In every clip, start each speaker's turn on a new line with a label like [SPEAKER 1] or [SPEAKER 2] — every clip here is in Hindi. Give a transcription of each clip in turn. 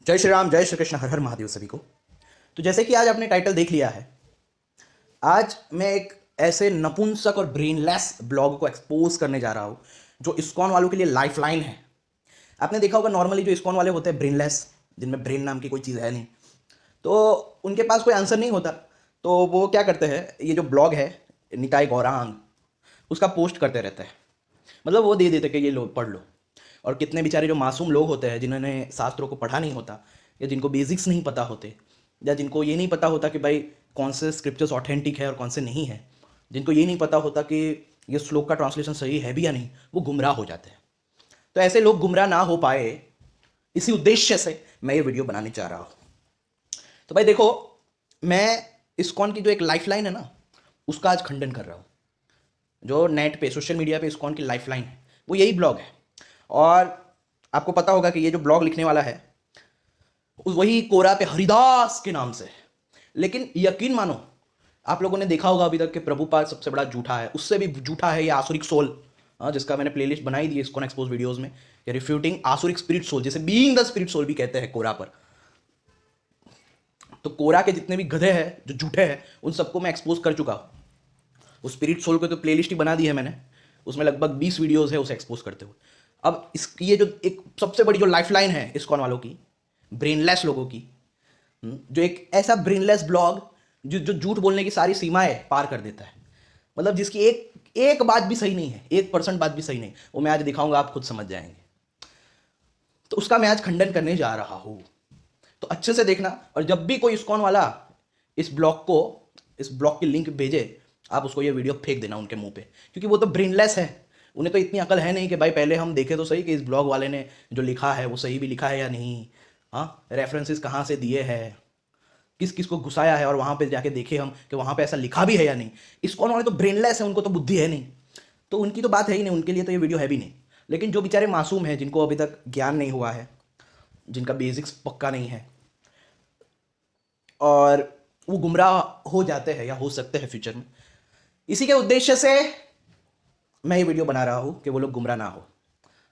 [SPEAKER 1] जय श्री राम, जय श्री कृष्ण, हर हर महादेव सभी को। तो जैसे कि आज आपने टाइटल देख लिया है, आज मैं एक ऐसे नपुंसक और ब्रेनलेस ब्लॉग को एक्सपोज करने जा रहा हूँ जो इस्कॉन वालों के लिए लाइफलाइन है। आपने देखा होगा नॉर्मली जो इस्कॉन वाले होते हैं ब्रेनलेस, जिनमें ब्रेन नाम की कोई चीज़ है नहीं, तो उनके पास कोई आंसर नहीं होता, तो वो क्या करते हैं, ये जो ब्लॉग है निकाय गौरांग, उसका पोस्ट करते रहते हैं। मतलब वो दे देते कि ये लो पढ़ लो। और कितने बेचारे जो मासूम लोग होते हैं जिन्होंने शास्त्रों को पढ़ा नहीं होता, या जिनको बेसिक्स नहीं पता होते, या जिनको ये नहीं पता होता कि भाई कौन से स्क्रिप्चर्स ऑथेंटिक है और कौन से नहीं है, जिनको ये नहीं पता होता कि ये श्लोक का ट्रांसलेशन सही है भी या नहीं, वो गुमराह हो जाते हैं। तो ऐसे लोग गुमराह ना हो पाए, इसी उद्देश्य से मैं ये वीडियो बनाने चाह रहा हूँ। तो भाई देखो, मैं इस्कॉन की जो एक लाइफलाइन है ना, उसका आज खंडन कर रहा हूँ। जो नेट पे सोशल मीडिया पे इस्कॉन की लाइफलाइन है वो यही ब्लॉग है। और आपको पता होगा कि ये जो ब्लॉग लिखने वाला है वही कोरा पे हरिदास के नाम से है। लेकिन यकीन मानो, आप लोगों ने देखा होगा अभी तक कि प्रभुपाद सबसे बड़ा झूठा है, उससे भी झूठा है ये आसुरिक सोल, जिसका मैंने प्लेलिस्ट बनाई दी है इस्कॉन एक्सपोज वीडियोस में, रिफ्यूटिंग आसुरिक स्पिरिट सोल, जैसे बीइंग द स्पिरिट सोल भी कहते हैं कोरा पर। तो कोरा के जितने भी गधे हैं जो झूठे हैं, उन सबको मैं एक्सपोज कर चुका हूँ। उस स्पिरिट सोल को तो प्लेलिस्ट ही बना दी है मैंने, उसमें लगभग 20 वीडियोस है उसे एक्सपोज करते हुए। अब इस ये जो एक सबसे बड़ी जो लाइफलाइन है इस्कॉन वालों की, ब्रेनलेस लोगों की, जो एक ऐसा ब्रेनलेस ब्लॉग जो जो झूठ बोलने की सारी सीमाएं पार कर देता है, मतलब जिसकी एक एक बात भी सही नहीं है, 1% बात भी सही नहीं, वो मैं आज दिखाऊंगा, आप खुद समझ जाएंगे। तो उसका मैं आज खंडन करने जा रहा हूं, तो अच्छे से देखना। और जब भी कोई इस्कॉन वाला इस ब्लॉग की लिंक भेजे, आप उसको ये वीडियो फेंक देना उनके मुंह पे, क्योंकि वो तो ब्रेनलेस है। उन्हें तो इतनी अकल है नहीं कि भाई पहले हम देखें तो सही कि इस ब्लॉग वाले ने जो लिखा है वो सही भी लिखा है या नहीं, हाँ, रेफरेंसेस कहाँ से दिए हैं, किस किस को घुसाया है, और वहाँ पे जाके देखे हम कि वहाँ पे ऐसा लिखा भी है या नहीं। इस्कॉन वाले तो ब्रेनलेस है, उनको तो बुद्धि है नहीं, तो उनकी तो बात है ही नहीं, उनके लिए तो ये वीडियो है भी नहीं। लेकिन जो बेचारे मासूम हैं, जिनको अभी तक ज्ञान नहीं हुआ है, जिनका बेसिक्स पक्का नहीं है, और वो गुमराह हो जाते हैं या हो सकते हैं फ्यूचर में, इसी के उद्देश्य से मैं ये वीडियो बना रहा हूँ कि वो लोग गुमराह ना हो।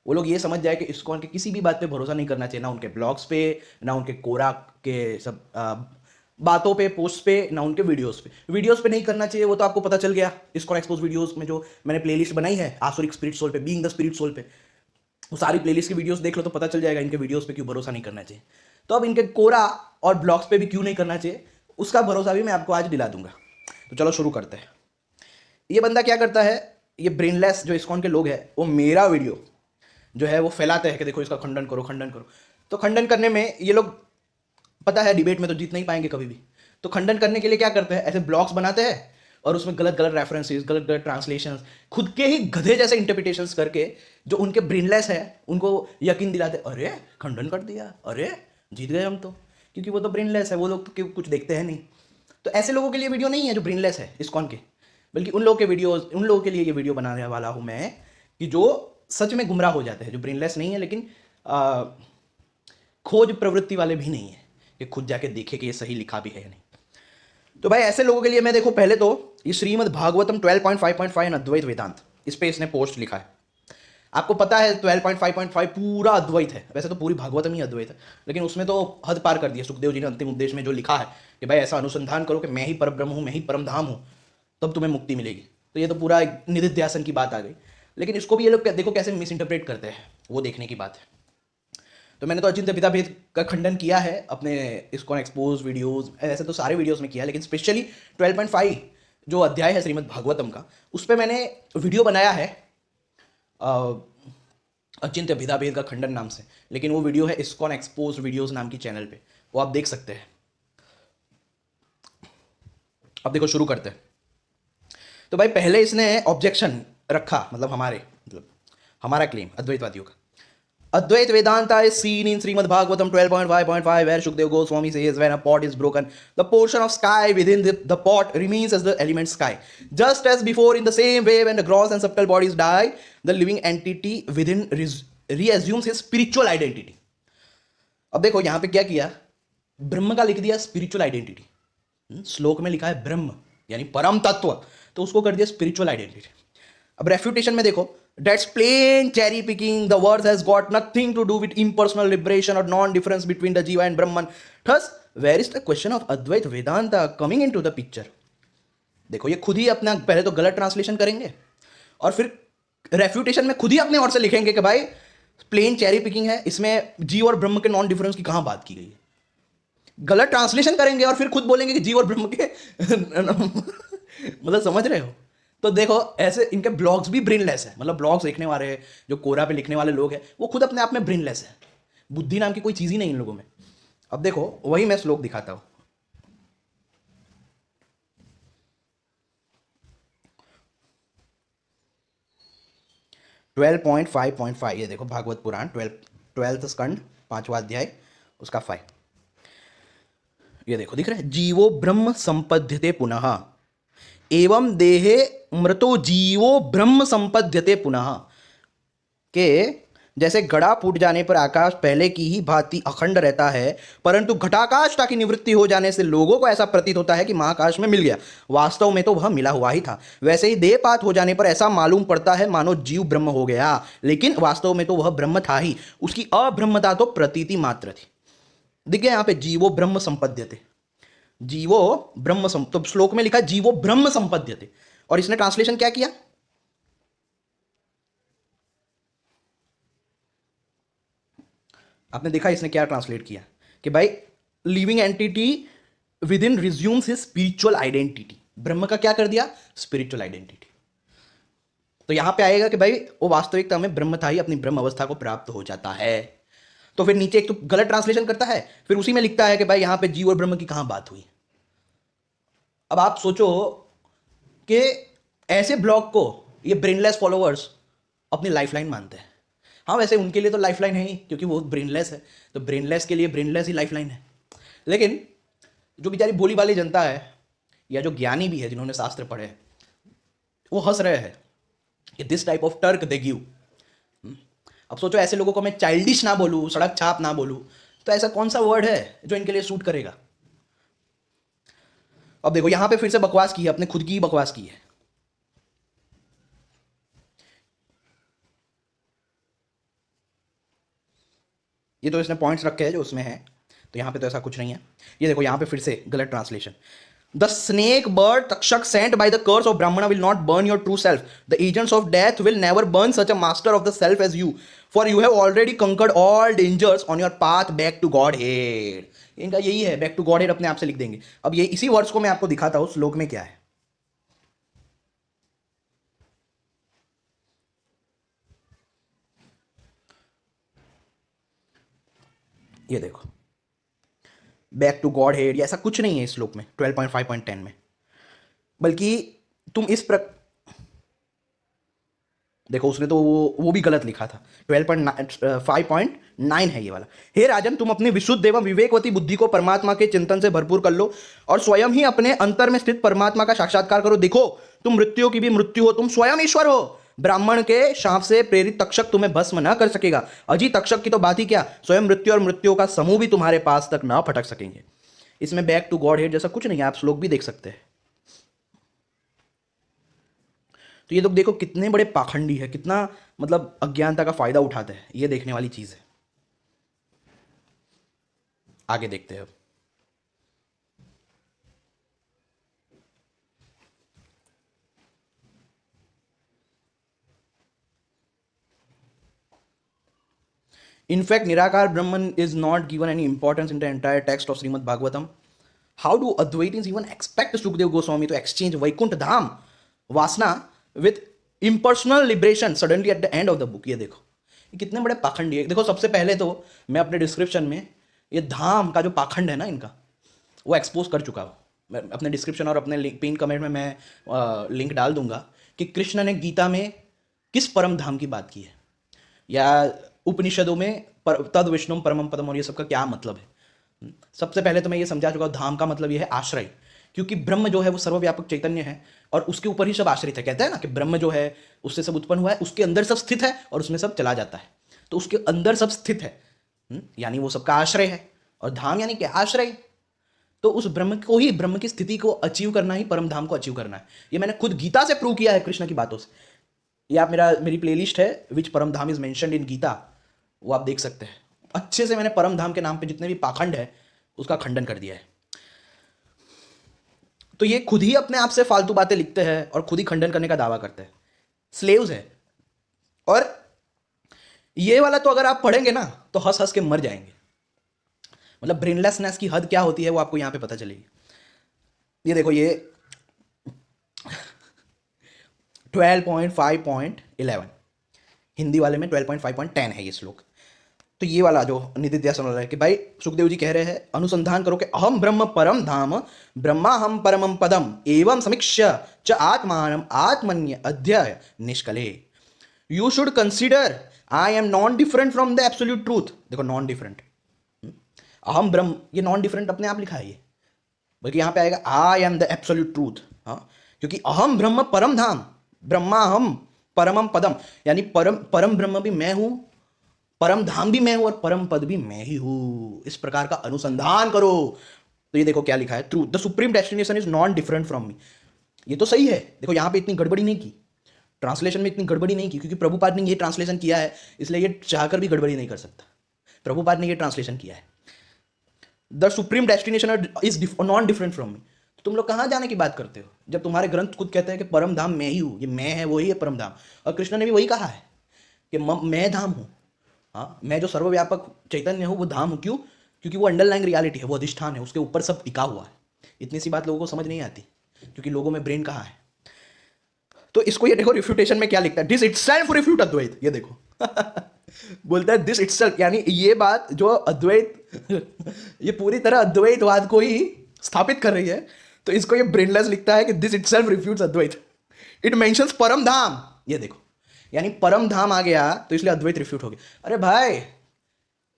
[SPEAKER 1] वो लोग ये समझ जाए कि इस्कॉन के किसी भी बात पे भरोसा नहीं करना चाहिए, ना उनके ब्लॉग्स पे, ना उनके कोरा के सब बातों पे, पोस्ट पे, ना उनके वीडियोस पे नहीं करना चाहिए। वो तो आपको पता चल गया इस्कॉन एक्सपोज वीडियोस में, जो मैंने प्लेलिस्ट बनाई है आसुरिक स्पिरिट सोल पे, बीइंग द स्पिरिट सोल पे, वो सारी प्लेलिस्ट की वीडियोस देख लो तो पता चल जाएगा इनके वीडियोस पे क्यों भरोसा नहीं करना चाहिए। तो अब इनके कोरा और ब्लॉग्स पे भी क्यों नहीं करना चाहिए, उसका भरोसा भी मैं आपको आज दिला दूंगा। तो चलो शुरू करते हैं। ये बंदा क्या करता है, ये ब्रेनलेस जो इस्कॉन के लोग हैं, वो मेरा वीडियो जो है वो फैलाते हैं कि देखो इसका खंडन करो, खंडन करो। तो खंडन करने में ये लोग, पता है डिबेट में तो जीत नहीं पाएंगे कभी भी, तो खंडन करने के लिए क्या करते हैं, ऐसे ब्लॉग्स बनाते हैं और उसमें गलत गलत रेफरेंसेस, गलत गलत ट्रांसलेशंस, खुद के ही गधे जैसे इंटरप्रिटेशंस करके जो उनके ब्रेनलेस है उनको यकीन दिलाते, अरे खंडन कर दिया, अरे जीत गए हम तो, क्योंकि वो तो ब्रेनलेस है, वो लोग तो कुछ देखते हैं नहीं। तो ऐसे लोगों के लिए वीडियो नहीं है जो ब्रेनलेस है इस्कॉन के, बल्कि उन लोगों के लिए ये वीडियो बनाने वाला हूँ मैं, कि जो सच में गुमराह हो जाते हैं, जो ब्रेनलेस नहीं है लेकिन खोज प्रवृत्ति वाले भी नहीं है कि खुद जाके देखे कि ये सही लिखा भी है या नहीं। तो भाई ऐसे लोगों के लिए मैं, देखो पहले तो ये श्रीमद् भागवतम 12.5.5 अद्वैत वेदांत, इस पे इसने पोस्ट लिखा है। आपको पता है 12.5.5 पूरा अद्वैत है, वैसे तो पूरी भागवतम ही अद्वैत है, लेकिन उसमें तो हद पार कर दिया सुखदेव जी ने अंतिम उपदेश में, जो लिखा है कि भाई ऐसा अनुसंधान करो कि मैं ही परब्रह्म हूँ, मैं ही परम धाम हूँ, तब तुम्हें मुक्ति मिलेगी। तो ये तो पूरा एक निधिध्यासन की बात आ गई, लेकिन इसको भी ये लोग देखो कैसे मिस इंटरप्रेट करते हैं, वो देखने की बात है। तो मैंने तो अचिंत्य पिता भेद का खंडन किया है अपने इस्कॉन एक्सपोज वीडियोस, ऐसे तो सारे वीडियोस में किया, लेकिन स्पेशली 12.5 जो अध्याय है श्रीमद् भागवतम का, उस पर मैंने वीडियो बनाया है अचिंत्य भिदा भेद का खंडन नाम से, लेकिन वो वीडियो है इस्कॉन एक्सपोज वीडियोस नाम की चैनल पे, वो आप देख सकते हैं। अब देखो शुरू करते हैं। तो भाई पहले इसने ऑब्जेक्शन रखा, मतलब हमारा क्लेम अद्वैतवादियों का, Advait Vedanta is seen in Srimad Bhagavatam 12.5.5 where Shukdev Goswami says when a pot is broken, the portion of sky within the pot remains as the element sky. Just as before, in the same way, when the gross and subtle bodies die, the living entity within reassumes his spiritual identity. अब देखो यहाँ पे क्या किया, ब्रह्म का लिख दिया स्पिरिचुअल आइडेंटिटी, श्लोक में लिखा है ब्रह्म यानी परम तत्व, तो उसको कर दिया स्पिरिचुअल आइडेंटिटी। अब रेफ्यूटेशन में देखो, That's plain cherry picking. The verse has got nothing to do with impersonal liberation or non-difference between the Jiva and Brahman. Thus, where is the question of Advaita Vedanta coming into the picture? देखो ये खुद ही अपना पहले तो गलत ट्रांसलेशन करेंगे और फिर रेफ्यूटेशन में खुद ही अपने और से लिखेंगे कि भाई प्लेन चेरी पिकिंग है, इसमें जीव और ब्रह्म के नॉन डिफरेंस की कहां बात की गई है। गलत ट्रांसलेशन करेंगे और फिर खुद बोलेंगे कि जीव और ब्रह्म के मतलब समझ रहे हो। तो देखो ऐसे इनके ब्लॉग्स भी ब्रेनलेस है, मतलब ब्लॉग्स लिखने वाले जो कोरा पे लिखने वाले लोग हैं वो खुद अपने आप में ब्रेनलेस है, बुद्धि नाम की कोई चीज ही नहीं इन लोगों में। अब देखो वही मैं श्लोक दिखाता हूं। ट्वेल्व 12.5.5 ये देखो भागवत पुराण 12th स्कंड 5वां अध्याय उसका 5। ये देखो दिख रहा है, जीवो ब्रह्म संपद्यते पुनः एवं देहे मृतो जीवो ब्रह्म संपद्यते पुनः, के जैसे घड़ा फूट जाने पर आकाश पहले की ही भांति अखंड रहता है, परंतु घटाकाशता की निवृत्ति हो जाने से लोगों को ऐसा प्रतीत होता है कि महाकाश में मिल गया, वास्तव में तो वह मिला हुआ ही था। वैसे ही देहपात हो जाने पर ऐसा मालूम पड़ता है मानो जीव ब्रह्म हो गया, लेकिन वास्तव में तो वह ब्रह्म था ही, उसकी अब्रह्मता तो प्रतीति मात्र थी। दिख गया यहाँ पे जीवो ब्रह्म संपद्यते, जीवो ब्रह्म तो श्लोक में लिखा जीवो ब्रह्म संपद्यते, और इसने ट्रांसलेशन क्या किया, आपने देखा इसने क्या ट्रांसलेट किया कि भाई living entity with in resumes his spiritual identity. ब्रह्म का क्या कर दिया, स्पिरिचुअल आइडेंटिटी। तो यहां पे आएगा कि भाई वो वास्तविकता में ब्रह्म था ही, अपनी ब्रह्म अवस्था को प्राप्त हो जाता है। तो फिर नीचे एक तो गलत ट्रांसलेशन करता है, फिर उसी में लिखता है कि भाई यहां पे जीव और ब्रह्म की कहां बात हुई। अब आप सोचो कि ऐसे ब्लॉग को ये ब्रेनलेस फॉलोअर्स अपनी लाइफलाइन मानते हैं। हाँ वैसे उनके लिए तो लाइफलाइन है ही, क्योंकि वो ब्रेनलेस है, तो ब्रेनलेस के लिए ब्रेनलेस ही लाइफलाइन है। लेकिन जो बेचारी भोली भाली जनता है या जो ज्ञानी भी है जिन्होंने शास्त्र पढ़े, वो हंस रहे हैं कि this type of talk they give. अब सोचो ऐसे लोगों को मैं चाइल्डिश ना बोलूँ, सड़क छाप ना बोलूँ, तो ऐसा कौन सा वर्ड है जो इनके लिए सूट करेगा। अब देखो यहां पे फिर से बकवास की है, अपने खुद की ही बकवास की है। ये तो इसने पॉइंट्स रखे हैं जो उसमें है, तो यहाँ पे तो ऐसा कुछ नहीं है। ये देखो यहाँ पे फिर से गलत translation, the snake bird Takshak sent by the curse of Brahmin will not burn your true self, the agents of death will never burn such a master of the self as you, for you have already conquered all dangers on your path back to Godhead. इनका यही है, बैक टू गॉड हेड अपने आप से लिख देंगे। अब ये इसी वर्ड्स को मैं आपको दिखाता हूं श्लोक में क्या है। ये देखो बैक टू गॉड हेड, या ऐसा कुछ नहीं है इस श्लोक में 12.5.10 में, बल्कि तुम इस देखो उसने तो वो भी गलत लिखा था, 12.5.9 है ये वाला। हे राजन, तुम अपनी विशुद्ध एवं विवेकवती बुद्धि को परमात्मा के चिंतन से भरपूर कर लो और स्वयं ही अपने अंतर में स्थित परमात्मा का साक्षात्कार करो। देखो तुम मृत्यु की भी मृत्यु हो, तुम स्वयं ईश्वर हो। ब्राह्मण के शाप से प्रेरित तक्षक तुम्हें भस्म न कर सकेगा। अजी तक्षक की तो बात ही क्या, स्वयं मृत्यु और मृत्यु का समूह भी तुम्हारे पास तक न फटक सकेंगे। इसमें बैक टू गॉड हेड जैसा कुछ नहीं है, आप श्लोक भी देख सकते हैं। तो ये लोग देखो कितने बड़े पाखंडी है, कितना मतलब अज्ञानता का फायदा उठाते हैं, ये देखने वाली चीज है। आगे देखते हैं अब। In fact, Nirakar Brahman is not given any importance in the entire text of Srimad Bhagavatam. How do Advaitins even expect Sukadeva Goswami to exchange Vaikuntha Dham, Vasana, with impersonal liberation suddenly at the end of the book? ये देखो ये कितने बड़े पाखंडी है। देखो सबसे पहले तो मैं अपने डिस्क्रिप्शन में ये धाम का जो पाखंड है ना इनका, वो एक्सपोज कर चुका हूँ। मैं अपने डिस्क्रिप्शन और अपने पिन कमेंट में मैं लिंक डाल दूंगा कि कृष्ण ने गीता में किस परम धाम की बात की है, या उपनिषदों में तद विष्णु परमम पदम और ये सबका क्या मतलब है। सबसे पहले तो मैं ये समझा चुका हूँ, धाम का मतलब ये है आश्रय, क्योंकि ब्रह्म जो है वो सर्वव्यापक चैतन्य है और उसके ऊपर ही सब आश्रित है। कहते हैं ना कि ब्रह्म जो है उससे सब उत्पन्न हुआ है, उसके अंदर सब स्थित है और उसमें सब चला जाता है, तो उसके अंदर सब स्थित है, यानी वो सबका आश्रय है। और धाम यानी क्या, आश्रय। तो उस ब्रह्म को ही, ब्रह्म की स्थिति को अचीव करना ही परम धाम को अचीव करना है। ये मैंने खुद गीता से प्रूव किया है, कृष्ण की बातों से। ये आप मेरी प्लेलिस्ट है विच परम धाम इज मेंशन्ड इन गीता, वो आप देख सकते हैं। अच्छे से मैंने परम धाम के नाम पे जितने भी पाखंड है उसका खंडन कर दिया है। तो ये खुद ही अपने आप से फालतू बातें लिखते हैं और खुद ही खंडन करने का दावा करते हैं, स्लेव्स है। और ये वाला तो अगर आप पढ़ेंगे ना तो हंस हंस के मर जाएंगे। मतलब ब्रेनलेसनेस की हद क्या होती है वो आपको यहां पे पता चलेगी। ये देखो, ये 12.5.11 हिंदी वाले में 12.5.10 है ये श्लोक। तो ये वाला जो निधिध्यासन वाला है कि भाई सुखदेव जी कह रहे हैं अनुसंधान करो कि अहम ब्रह्म परम धाम ब्रह्माहम परमम पदम एवं समीक्ष्य च आत्मानम आत्मन्य अध्यय निष्कले। You should consider I am non different from the absolute truth. देखो नॉन डिफरेंट, अहम ब्रह्म, ये नॉन डिफरेंट अपने आप लिखा है ये, बल्कि यहां पे आएगा I am the absolute truth. हाँ, क्योंकि अहम ब्रह्म परम धाम ब्रह्माहम परमम पदम, यानी परम ब्रह्म भी मैं हूं, परम धाम भी मैं हूं और परम पद भी मैं ही हूं। इस प्रकार का अनुसंधान करो। तो ये देखो क्या लिखा है, truth the supreme destination is non different from me. ये तो सही है। देखो यहां पे इतनी गड़बड़ी नहीं की, ट्रांसलेशन में इतनी गड़बड़ी नहीं की, क्योंकि प्रभुपाद ने ये ट्रांसलेशन किया है, इसलिए ये चाहकर भी गड़बड़ी नहीं कर सकता। प्रभुपाद ने ये ट्रांसलेशन किया है, the supreme destination is non different from me. तो तुम लोग कहाँ जाने की बात करते हो जब तुम्हारे ग्रंथ खुद कहते हैं कि परम धाम मैं ही हूँ, ये मैं है वही है परम धाम। और कृष्ण ने भी वही कहा है कि मैं धाम हूँ। हाँ, मैं जो सर्वव्यापक चैतन्य हूँ वो धाम हूँ। क्यों? क्योंकि वो अंडरलाइंग रियलिटी है, वो अधिष्ठान है, उसके ऊपर सब टिका हुआ है। इतनी सी बात लोगों को समझ नहीं आती क्योंकि लोगों में ब्रेन कहाँ है। तो इसको ये देखो रिफ्यूटेशन में क्या लिखता है, दिस इटसेल्फ रिफ्यूट अद्वैत। ये देखो बोलता है दिस इटसेल्फ, यानी ये बात जो अद्वैत ये पूरी तरह अद्वैतवाद को ही स्थापित कर रही है। तो इसको ये ब्रेनलेस लिखता है कि this itself refutes Advaita. It mentions param dham. ये देखो, यानी परम धाम आ गया तो इसलिए अद्वैत रिफ्यूट हो गया। अरे भाई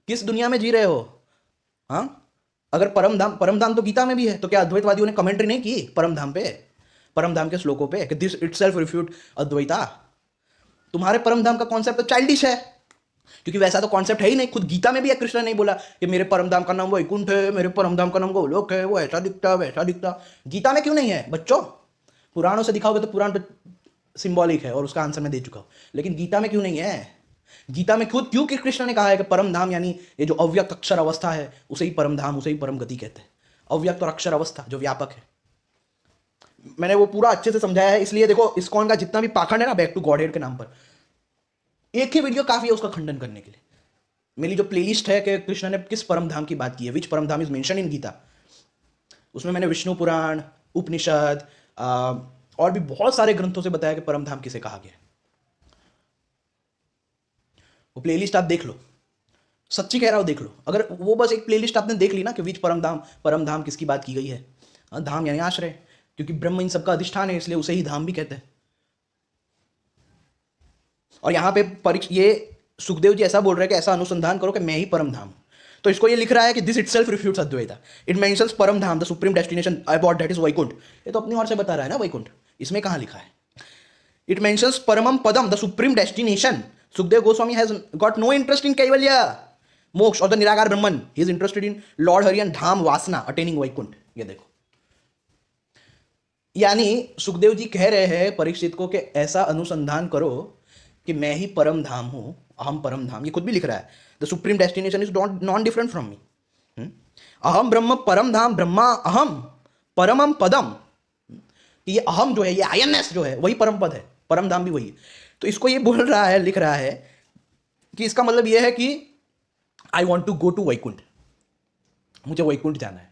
[SPEAKER 1] किस दुनिया में जी रहे हो? हाँ, अगर परम धाम तो गीता में भी है, तो क्या अद्वैतवादियों ने कमेंट्री नहीं की परम धाम पे, परम धाम के श्लोकों पे कि दिस इटसेल्फ रिफ्यूट अद्वैता? तुम्हारे परम धाम का कॉन्सेप्ट तो चाइल्डिश है, क्योंकि वैसा तो कॉन्सेप्ट है ही नहीं। खुद गीता में भी है, कृष्ण ने नहीं बोला कि मेरे परम धाम का नाम वैकुंठ है, मेरे परम धाम का नाम गोलोक है, वो ऐसा दिखता वैसा दिखता। गीता में क्यों नहीं है बच्चों? पुराणों से दिखाओगे तो पुराण तो सिंबॉलिक है और उसका आंसर मैं दे चुका हूं, लेकिन गीता में क्यों नहीं है? गीता में खुद क्यों कि कृष्ण ने कहा है कि परम धाम यानी ये जो अव्यक्त अक्षर अवस्था है उसे ही परम धाम, उसे ही परम गति कहते हैं। अव्यक्त और अक्षर अवस्था जो व्यापक है, मैंने वो पूरा अच्छे से समझाया है। इसलिए देखो इस्कॉन का जितना भी पाखंड है ना बैक टू गॉडहेड के नाम पर, एक ही वीडियो काफी है उसका खंडन करने के लिए। मेरी जो प्लेलिस्ट है कि कृष्ण ने किस परम धाम की बात की है, विच परम धाम इज मेंशन इन गीता, उसमें मैंने विष्णु पुराण, उपनिषद और भी बहुत सारे ग्रंथों से बताया कि परम धाम किसे कहा गया। वो प्लेलिस्ट आप देख लो, सच्ची कह रहा हूं देख लो। अगर वो बस एक प्लेलिस्ट आपने देख ली ना कि विच परम धाम किसकी बात की गई है। धाम यानी आश्रय, क्योंकि ब्रह्म इन सबका अधिष्ठान है इसलिए उसे ही धाम भी कहते हैं। और यहां पे ये सुखदेव जी ऐसा बोल रहे हैं कि ऐसा अनुसंधान करो कि मैं ही परम धाम। तो इसको ये लिख रहा है कि this itself refutes Advaita. It mentions param dham the supreme destination about that is Vaikuntha. ये तो अपनी ओर से बता रहा है ना वैकुंठ, इसमें कहां लिखा है? It mentions paramam padam the supreme destination. Sukhdev Goswami has got no interest in kaivalya moksha or the nirakar Brahman, he is interested in Lord Hari and dham vasana attaining Vaikuntha. ये देखो, यानी सुखदेव जी कह रहे हैं परीक्षित को कि ऐसा अनुसंधान करो कि मैं ही परम धाम हूं, अहम परम धाम। ये खुद भी लिख रहा है the supreme destination is non different from me. अहम ब्रह्म परम धाम ब्रह्मा अहम परमम पदम। ये अहम जो है, ये आईएनएस जो है वही परम पद है, परम धाम भी वही है। तो इसको ये बोल रहा है, लिख रहा है कि इसका मतलब ये है कि I want to go to Vaikuntha, मुझे वैकुंठ जाना है।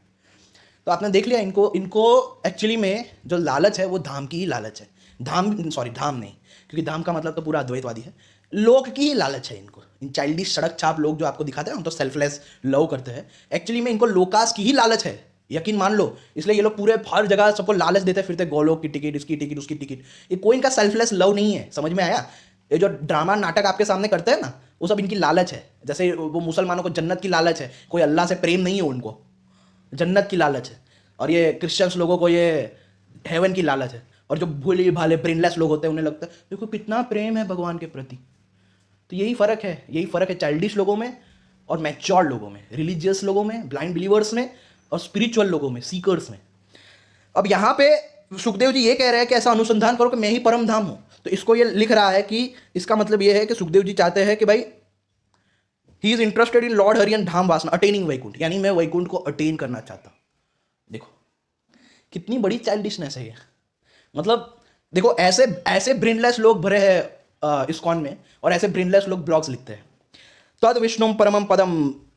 [SPEAKER 1] तो आपने देख लिया इनको एक्चुअली में जो लालच है वो धाम की ही लालच है। धाम नहीं, क्योंकि धाम का मतलब तो पूरा अद्वैतवादी है। लोक की ही लालच है इनको। इन चाइल्डिश सड़क छाप लोग जो आपको दिखाते हैं हम तो सेल्फलेस लव करते हैं, एक्चुअली में इनको लोकास की ही लालच है, यकीन मान लो। इसलिए ये लोग पूरे हर जगह सबको लालच देते फिरते, गोलोक की टिकट, इसकी टिकट, उसकी टिकट। ये कोई इनका सेल्फलेस लव नहीं है, समझ में आया? ये जो ड्रामा नाटक आपके सामने करते हैं ना, वो सब इनकी लालच है। जैसे वो मुसलमानों को जन्नत की लालच है, कोई अल्लाह से प्रेम नहीं है उनको, जन्नत की लालच है। और ये क्रिश्चियंस लोगों को ये हेवन की लालच है। और जो भोले भाले ब्रेनलेस लोग होते हैं उन्हें लगता है देखो कितना प्रेम है भगवान के प्रति। तो यही फ़र्क है चाइल्डिश लोगों में और मैच्योर लोगों में, रिलीजियस लोगों में, ब्लाइंड बिलीवर्स में, और स्पिरिचुअल लोगों में, सीकर्स में। अब यहाँ पे सुखदेव जी ये कह रहे हैं कि ऐसा अनुसंधान करो कि मैं ही परम धाम हूँ। तो इसको ये लिख रहा है कि इसका मतलब ये है कि सुखदेव जी चाहते हैं कि भाई he is interested in Lord Hari and dham vasana attaining Vaikuntha, यानी मैं वैकुंठ को अटेन करना चाहता हूं। देखो कितनी बड़ी चाइल्डिशनेस है ये। मतलब देखो ऐसे ऐसे ब्रेनलेस लोग भरे हैं इस्कॉन में, और ऐसे ब्रेनलेस लोग ब्लॉग्स लिखते हैं। तद विष्णुम परमम पदम,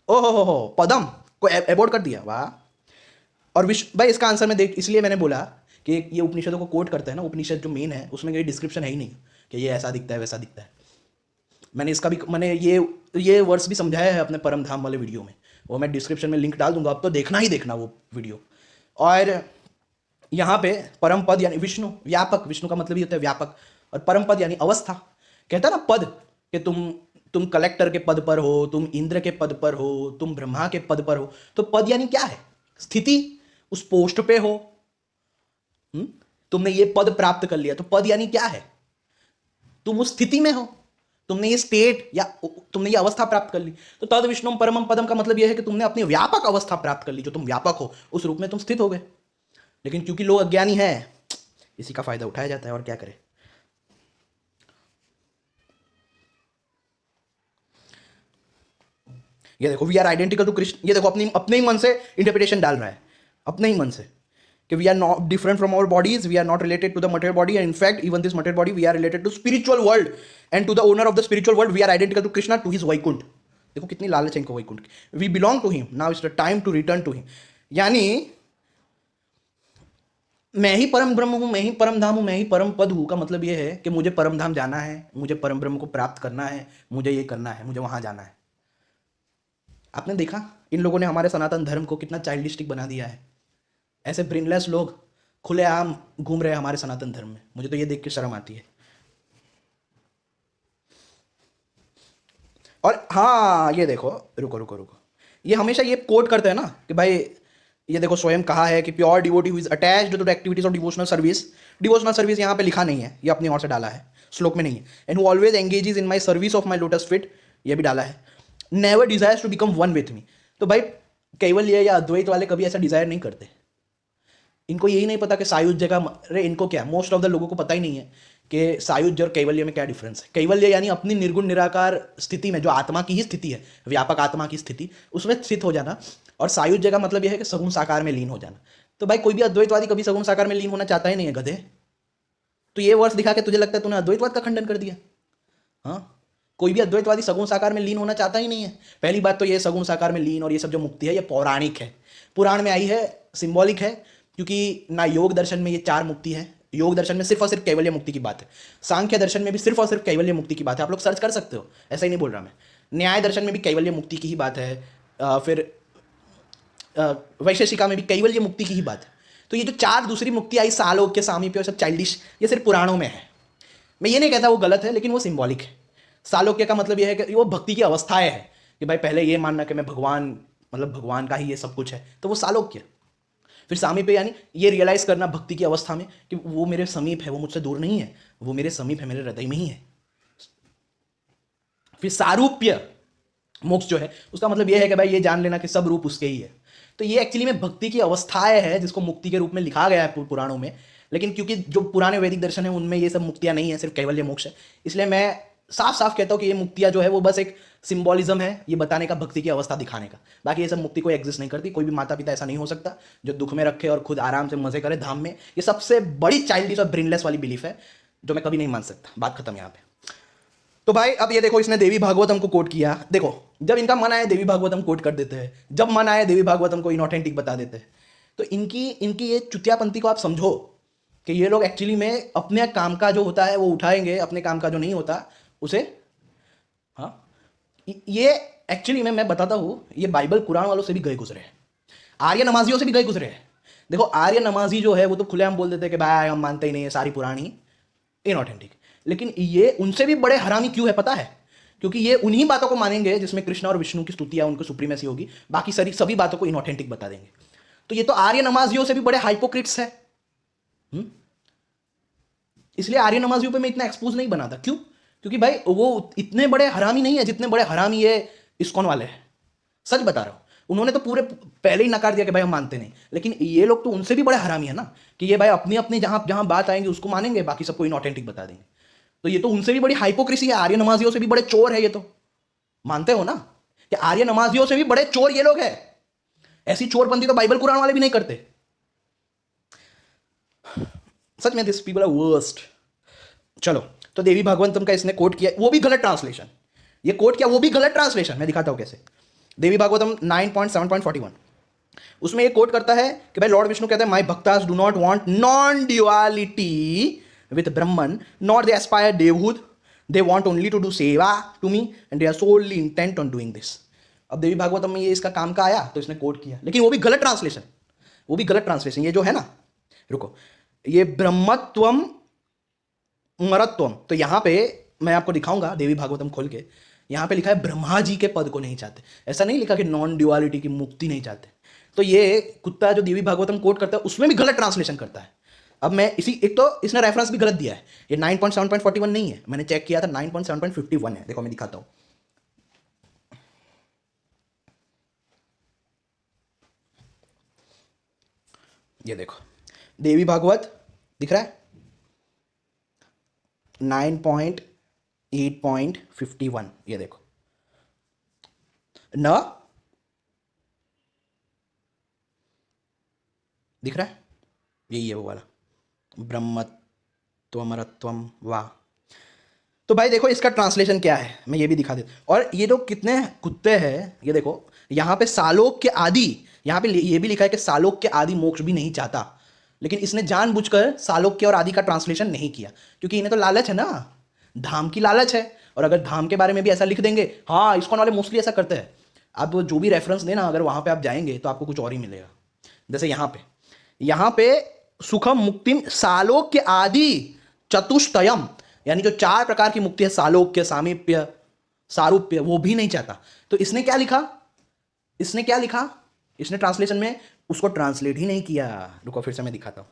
[SPEAKER 1] ओहो हो पदम को एबोर्ड कर दिया, वाह। और विश्व भाई इसका आंसर मैं देख, इसलिए मैंने बोला कि ये उपनिषदों को कोट करते हैं ना, उपनिषद जो मेन है उसमें कोई डिस्क्रिप्शन है ही नहीं कि ये ऐसा दिखता है वैसा दिखता है। मैंने ये वर्ड्स भी समझाया है अपने परम धाम वाले वीडियो में, वो मैं डिस्क्रिप्शन में लिंक डाल दूंगा, अब तो देखना ही देखना वो वीडियो। और यहाँ पे परम पद यानी विष्णु, व्यापक, विष्णु का मतलब ये होता है व्यापक, और परम पद यानी अवस्था। कहता है ना पद कि तुम कलेक्टर के पद पर हो, तुम इंद्र के पद पर हो, तुम ब्रह्मा के पद पर हो। तो पद यानी क्या है? स्थिति, उस पोस्ट पे हो। तुमने ये पद प्राप्त कर लिया, तो पद यानी क्या है? तुम उस स्थिति में हो, तुमने ये स्टेट या तुमने ये अवस्था प्राप्त कर ली। तो तद विष्णुम परमम पदम का मतलब यह है कि तुमने अपनी व्यापक अवस्था प्राप्त कर ली, जो तुम व्यापक हो उस रूप में तुम स्थित हो गए। लेकिन क्योंकि लोग अज्ञानी हैं, इसी का फायदा उठाया जाता है, और क्या करें। ये देखो we are identical to Krishna, ये देखो अपने ही मन से इंटरप्रिटेशन डाल रहा है, अपने ही मन से, कि we are not different from our bodies, we are not related to the material body, and in fact even this material body we are related to spiritual world, and to the owner of the spiritual world we are identical to Krishna, to his Vaikuntha. देखो कितनी लालच है इनको वैकुंठ की। We belong to him, now it's the time to return to him. यानी मैं ही परम ब्रह्म हूं, मैं ही परम धाम हूं, मैं ही परम पद हूं का मतलब यह है कि मुझे परम धाम जाना है, मुझे परम ब्रह्म को प्राप्त करना है, मुझे ये करना है, मुझे वहां जाना है। आपने देखा इन लोगों ने हमारे सनातन धर्म को कितना चाइल्डिस्टिक बना दिया है। ऐसे ब्रेनलेस लोग खुलेआम घूम रहे हैं हमारे सनातन धर्म में, मुझे तो ये देख के शर्म आती है। और हाँ ये देखो, रुको, ये हमेशा ये कोट करते हैं ना कि भाई ये देखो स्वयं कहा है कि pure devotee who is attached to the activities of devotional service. Devotional service यहाँ पे लिखा नहीं है, ये अपनी ओर से डाला है, श्लोक में नहीं है। And who always engages in my service of my lotus feet, ये भी डाला है। Never desires to become one with me. तो भाई कैवल्य या अद्वैत वाले कभी ऐसा डिजायर नहीं करते। इनको यही नहीं पता कि सायुज्य का, अरे इनको क्या, मोस्ट ऑफ द लोगों को पता ही नहीं है कि सायुज्य और कैवल्य में क्या डिफरेंस है। कैवल्य यानी अपनी निर्गुण निराकार स्थिति में, जो आत्मा की ही स्थिति है, व्यापक आत्मा की स्थिति, उसमें स्थित हो जाना। और सायुज्य का मतलब यह है कि सगुण साकार में लीन हो जाना। तो भाई कोई भी अद्वैतवादी कभी सगुण साकार में लीन होना चाहता ही नहीं है, गधे। तो ये वर्ष दिखा के तुझे लगता है तूने अद्वैतवाद का खंडन कर दिया? हाँ, कोई भी अद्वैतवादी सगुण साकार में लीन होना चाहता ही नहीं है। पहली बात तो ये सगुण साकार में लीन और ये सब जो मुक्ति है ये पौराणिक है, पुराण में आई है, सिंबॉलिक है। क्योंकि ना योग दर्शन में ये 4 मुक्ति है, योग दर्शन में सिर्फ और सिर्फ कैवल्य मुक्ति की बात है। सांख्य दर्शन में भी सिर्फ और सिर्फ कैवल्य मुक्ति की बात है, आप लोग सर्च कर सकते हो, ऐसा ही नहीं बोल रहा मैं। न्याय दर्शन में भी कैवल्य मुक्ति की ही बात है, फिर वैशेषिका में भी कैवल्य मुक्ति की ही बात है। तो ये जो 4 दूसरी मुक्ति आई, सालोक्य, सामीप्य, सब चाइल्डिश, ये सिर्फ पुराणों में है। मैं ये नहीं कहता वो गलत है, लेकिन वो सिंबॉलिक है। सालोक्य का मतलब ये है कि वो भक्ति की अवस्थाएं है, कि भाई पहले ये मानना कि मैं भगवान, मतलब भगवान का ही ये सब कुछ है, तो वो सालोक्य। फिर सामीप्य यानी ये रियलाइज करना भक्ति की अवस्था में कि वो मेरे समीप है, वो मुझसे दूर नहीं है, वो मेरे समीप है, मेरे हृदय में ही है। फिर सारूप्य मोक्ष जो है, उसका मतलब ये है कि भाई ये जान लेना कि सब रूप उसके ही है। तो ये एक्चुअली में भक्ति की अवस्थाएं है, जिसको मुक्ति के रूप में लिखा गया है पुराणों में। लेकिन क्योंकि जो पुराने वैदिक दर्शन है उनमें ये सब मुक्तियां नहीं है, सिर्फ कैवल्य मोक्ष है, इसलिए मैं साफ साफ कहता हूँ कि ये मुक्तियां जो है वो बस एक सिंबॉलिज्म है, ये बताने का, भक्ति की अवस्था दिखाने का। बाकी ये सब मुक्ति कोई एग्जिस्ट नहीं करती। कोई भी माता पिता ऐसा नहीं हो सकता जो दुख में रखे और खुद आराम से मजे करे धाम में। ये सबसे बड़ी चाइल्डिश और ब्रेनलेस वाली बिलीफ है, जो मैं कभी नहीं मान सकता। बात खत्म यहाँ पे। तो भाई अब ये देखो, इसने देवी भागवतम को कोट किया। देखो जब इनका मन आए देवी भागवतम कोट कर देते हैं, जब मन आए देवी भागवतम को इनऑथेंटिक बता देते हैं। तो इनकी ये चुतियापंथी को आप समझो कि ये लोग एक्चुअली में अपने काम का जो होता है वो उठाएंगे, अपने काम का जो नहीं होता उसे, हाँ, ये एक्चुअली में मैं बताता हूँ, ये बाइबल कुरान वालों से भी गए गुजरे हैं, आर्य नमाजियों से भी गए गुजरे हैं। देखो आर्य नमाजी जो है वो तो खुलेआम बोल देते हैं कि भाई हम मानते ही नहीं है, सारी पुरानी इनऑथेंटिक। लेकिन ये उनसे भी बड़े हरामी क्यों है पता है? क्योंकि ये उन्हीं बातों को मानेंगे जिसमें कृष्ण और विष्णु की स्तुति या उनको सुप्रीमेसी होगी, बाकी सभी बातों को इनऑथेंटिक बता देंगे। तो ये तो आर्य नमाजियों से भी बड़े हाइपोक्रिट्स है। इसलिए आर्य नमाजियों पे मैं इतना एक्सपोज नहीं बनाता। क्यों? क्योंकि भाई वो इतने बड़े हरामी नहीं है जितने बड़े हरामी ये इस्कॉन वाले हैं। सच बता रहा हूं, उन्होंने तो पूरे पहले ही नकार दिया कि भाई हम मानते नहीं। लेकिन ये लोग तो उनसे भी बड़े हरामी है ना, कि ये भाई अपनी अपनी जहां जहां बात आएंगे उसको मानेंगे, बाकी सबको इनऑथेंटिक बता देंगे। तो ये तो उनसे भी बड़ी हाइपोक्रेसी है, आर्य नमाजियों से भी बड़े चोर है ये तो। मानते हो ना कि आर्य नमाजियों से भी बड़े चोर ये लोग हैं। ऐसी चोरपंथी तो बाइबल कुरान वाले भी नहीं करते। सच में दिस पीपल आर वर्स्ट। चलो, तो देवी भागवतम का इसने कोट किया, वो भी गलत ट्रांसलेशन। ये कोट किया वो भी गलत ट्रांसलेशन, मैं दिखाता हूं कैसे। देवी भागवतम 9.7.41 उसमें ये कोट करता है कि भाई लॉर्ड विष्णु कहते हैं, my bhaktas do not want non duality with Brahman not they aspire देवहुड, they want only to do seva to me and they are solely intent on doing this. अब देवी भागवतम में ये इसका काम का आया तो इसने कोट किया, लेकिन वो भी गलत ट्रांसलेशन, वो भी गलत ट्रांसलेशन। ये जो है ना, रुको, ये ब्रह्मत्वम मरत्वम, तो यहां पे मैं आपको दिखाऊंगा देवी भागवतम खोल के। यहां पे लिखा है ब्रह्मा जी के पद को नहीं चाहते, ऐसा नहीं लिखा कि नॉन ड्युअलिटी की मुक्ति नहीं चाहते। तो ये कुत्ता जो देवी भागवतम कोट करता है उसमें भी गलत ट्रांसलेशन करता है। अब मैं इसी, एक तो इसने रेफरेंस भी गलत दिया है, ये 9.7.41 नहीं है, मैंने चेक किया था 9.7.51 है। देखो मैं दिखाता हूं, ये देखो देवी भागवत दिख रहा है 9.8.51, ये देखो न दिख रहा है, यही है वो वाला ब्रह्मत्वमरत्वम वाह। तो भाई देखो इसका ट्रांसलेशन क्या है, मैं ये भी दिखा देता। और ये जो कितने कुत्ते हैं, ये देखो यहाँ पे सालोक के आदि, यहाँ पे ये भी लिखा है कि सालोक के आदि मोक्ष भी नहीं चाहता, लेकिन इसने जानबूझकर सालोक के और आदि का ट्रांसलेशन नहीं किया, क्योंकि इन्हें तो लालच है ना, धाम की लालच है। और अगर धाम के बारे में भी ऐसा लिख देंगे, हाँ इस्कॉन वाले मोस्टली ऐसा करते हैं, आप जो भी रेफरेंस देना अगर वहाँ पे आप जाएंगे तो आपको कुछ और ही मिलेगा। जैसे यहाँ पे सुखम मुक्तिम सालोक के आदि चतुष्टयम, यानी जो 4 प्रकार की मुक्ति है, सालोक्य, सामीप्य, सारूप्य, वो भी नहीं चाहता। तो इसने क्या लिखा, इसने ट्रांसलेशन में उसको ट्रांसलेट ही नहीं किया। रुको फिर से मैं दिखाता हूं,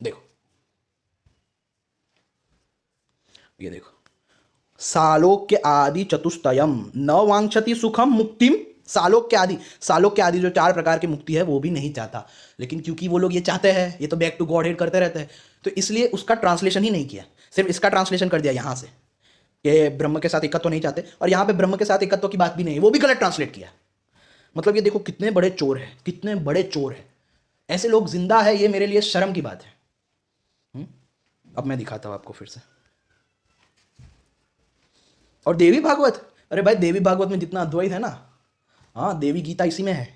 [SPEAKER 1] देखो ये देखो, सालोक्य आदि चतुष्टयम न वांछति सुखम मुक्तिम, सालोक्य आदि जो 4 प्रकार की मुक्ति है वो भी नहीं चाहता। लेकिन क्योंकि वो लोग ये चाहते हैं, ये तो बैक टू गॉड हेड करते रहते हैं, तो इसलिए उसका ट्रांसलेशन ही नहीं किया, सिर्फ इसका ट्रांसलेशन कर दिया यहाँ से, ये ब्रह्म के साथ एकत्व नहीं चाहते, और यहाँ पे ब्रह्म के साथ एकत्व की बात भी नहीं, वो भी गलत ट्रांसलेट किया। मतलब ये देखो कितने बड़े चोर हैं, ऐसे लोग जिंदा है, ये मेरे लिए शर्म की बात है। अब मैं दिखाता हूँ आपको फिर से। और देवी भागवत, अरे भाई देवी भागवत में जितना अद्वैत है ना, हाँ देवी गीता इसी में है।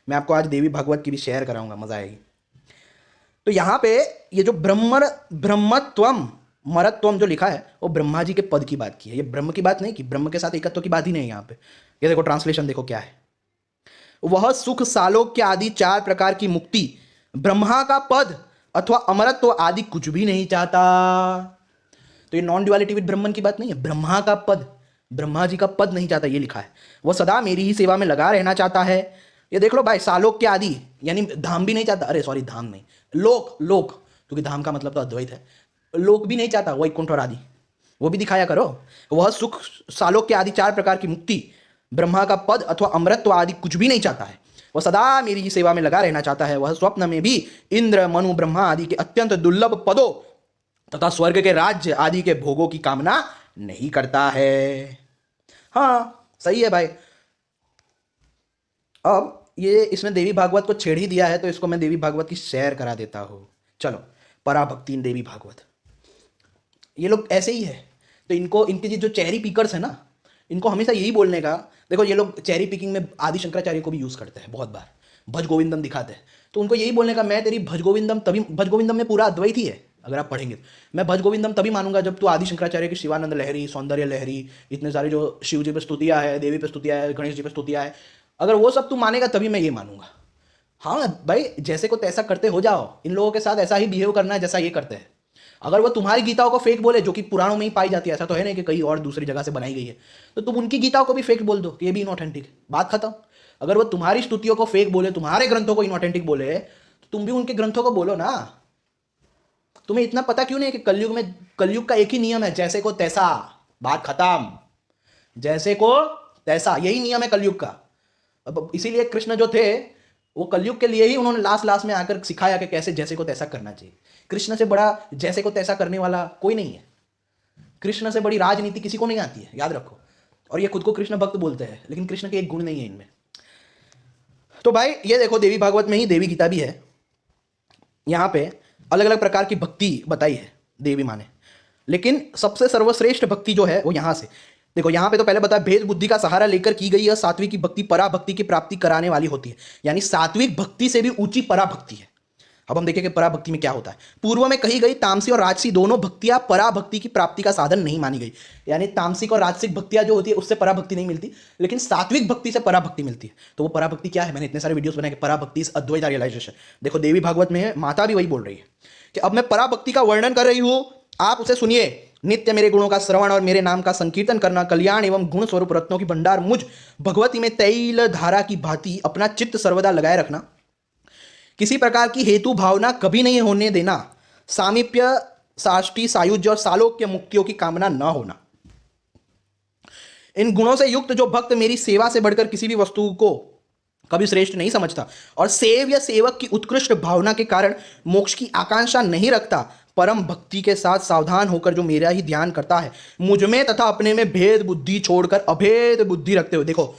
[SPEAKER 1] मैं आपको आज देवी भागवत की भी शेयर कराऊंगा, मजा आएगी। तो यहाँ पे ये जो ब्रह्मत्वम मरत्वम जो लिखा है वो ब्रह्मा जी के पद की बात की है, ये ब्रह्म की बात नहीं की, ब्रह्म के साथ एकत्व की बात ही नहीं है यहाँ पे। ये देखो ट्रांसलेशन देखो क्या है, वह सुख सालोक्य आदि 4 प्रकार की मुक्ति, ब्रह्मा का पद अथवा अमरत्व आदि कुछ भी नहीं चाहता। तो ये नॉन ड्युअलिटी विद ब्रह्मन की बात नहीं है, ब्रह्मा का पद, ब्रह्मा जी का पद नहीं चाहता, ये लिखा है। वह सदा मेरी ही सेवा में लगा रहना चाहता है। ये देख लो भाई, सालोक्य आदि यानी धाम भी नहीं चाहता, अरे सॉरी धाम नहीं, लोक, क्योंकि धाम का मतलब तो अद्वैत है, लोक भी नहीं चाहता, वैकुंठ और आदि, वो भी दिखाया करो। वह सुख सालोक्य आदि 4 प्रकार की मुक्ति, ब्रह्मा का पद अथवा अमृतत्व आदि कुछ भी नहीं चाहता है। वह सदा मेरी ही सेवा में लगा रहना चाहता है। वह स्वप्न में भी इंद्र, मनु, ब्रह्मा आदि के अत्यंत दुर्लभ पदों तथा स्वर्ग के राज्य आदि के भोगों की कामना नहीं करता है। हाँ सही है भाई। अब ये इसमें देवी भागवत को छेड़ ही दिया है, तो इसको मैं देवी भागवत की शेयर करा देता हूँ। चलो, पराभक्ति इन देवी भागवत, ये लोग ऐसे ही है। तो इनको, इनके जो चेरी पिकर्स है ना, इनको हमेशा यही बोलने का, देखो ये लोग चेरी पिकिंग में आदि शंकराचार्य को भी यूज़ करते हैं बहुत बार, भज गोविंदम दिखाते हैं। तो उनको यही बोलने का, मैं तेरी भज गोविंदम तभी, भज गोविंदम में पूरा अद्वैत ही है, अगर आप पढ़ेंगे तो। मैं भज गोविंदम तभी मानूंगा जब तू आदि शंकराचार्य की शिवानंद लहरी, सौंदर्य लहरी, इतने सारे जो शिव जी पे स्तुतियाँ है, देवी पे स्तुतियाँ है, गणेश जी पे स्तुतियाँ है, अगर वो सब तू मानेगा तभी मैं ये मानूंगा। हाँ भाई, जैसे को तैसा करते हो जाओ, इन लोगों के साथ ऐसा ही बिहेव करना है जैसा ये करते हैं। अगर वो तुम्हारी गीताओं को फेक बोले, जो कि पुराणों में ही पाई जाती है, ऐसा तो है नहीं कि कहीं और दूसरी जगह से बनाई गई है, तो तुम उनकी गीताओं को भी फेक बोल दो कि ये भी इनऑथेंटिक, बात खत्म। अगर वो तुम्हारी स्तुतियों को फेक बोले, तुम्हारे ग्रंथों को इनऑथेंटिक बोले, तो तुम भी उनके ग्रंथों को बोलो ना। तुम्हें इतना पता क्यों नहीं कि कलयुग का एक ही नियम है, जैसे को तैसा, बात खत्म। जैसे को तैसा, यही नियम है कलयुग का। अब इसीलिए कृष्ण जो थे वो कलयुग के लिए ही उन्होंने लास्ट लास्ट में आकर सिखाया कि कैसे जैसे को तैसा करना चाहिए। कृष्ण से बड़ा जैसे को तैसा करने वाला कोई नहीं है। कृष्ण से बड़ी राजनीति किसी को नहीं आती है, याद रखो। और ये खुद को कृष्ण भक्त बोलते हैं, लेकिन कृष्ण के एक गुण नहीं है इनमें। तो भाई ये देखो, देवी भागवत में ही देवी गीता भी है, यहाँ पे अलग अलग प्रकार की भक्ति बताई है देवी माँ ने, लेकिन सबसे सर्वश्रेष्ठ भक्ति जो है वो यहाँ से देखो। यहाँ पे तो पहले बताया भेद बुद्धि का सहारा लेकर की गई यह सात्विक की भक्ति पराभक्ति की प्राप्ति कराने वाली होती है, यानी सात्विक भक्ति से भी ऊंची पराभक्ति है। अब हम देखें कि पराभक्ति में क्या होता है। पूर्व में कही गई तामसी और राजसी दोनों भक्तियां पराभक्ति की प्राप्ति का साधन नहीं मानी गई, यानी तामसिक और राजसिक भक्तियां जो होती है उससे पराभक्ति नहीं मिलती, लेकिन सात्विक भक्ति से पराभक्ति मिलती है। तो वो पराभक्ति क्या है, मैंने इतने सारे वीडियोस बनाए कि पराभक्ति इज अद्वैत रियलाइजेशन। देखो देवी भागवत में माता भी वही बोल रही है कि अब मैं पराभक्ति का वर्णन कर रही हूं, आप उसे सुनिए। नित्य मेरे गुणों का श्रवण और मेरे नाम का संकीर्तन करना, कल्याण एवं गुण स्वरूप रत्नों की भंडार मुझ भगवती में तैल धारा की भांति अपना चित्त सर्वदा लगाए रखना, किसी प्रकार की हेतु भावना कभी नहीं होने देना, सामीप्य साष्टी सायुज्य और सालोक्य मुक्तियों की कामना न होना। इन गुणों से युक्त जो भक्त मेरी सेवा से बढ़कर किसी भी वस्तु को कभी श्रेष्ठ नहीं समझता और सेव्य सेवक की उत्कृष्ट भावना के कारण मोक्ष की आकांक्षा नहीं रखता, परम भक्ति के साथ सावधान होकर जो मेरा ही ध्यान करता है, मुझ में तथा अपने में भेद बुद्धि छोड़कर अभेद बुद्धि रखते हुए, देखो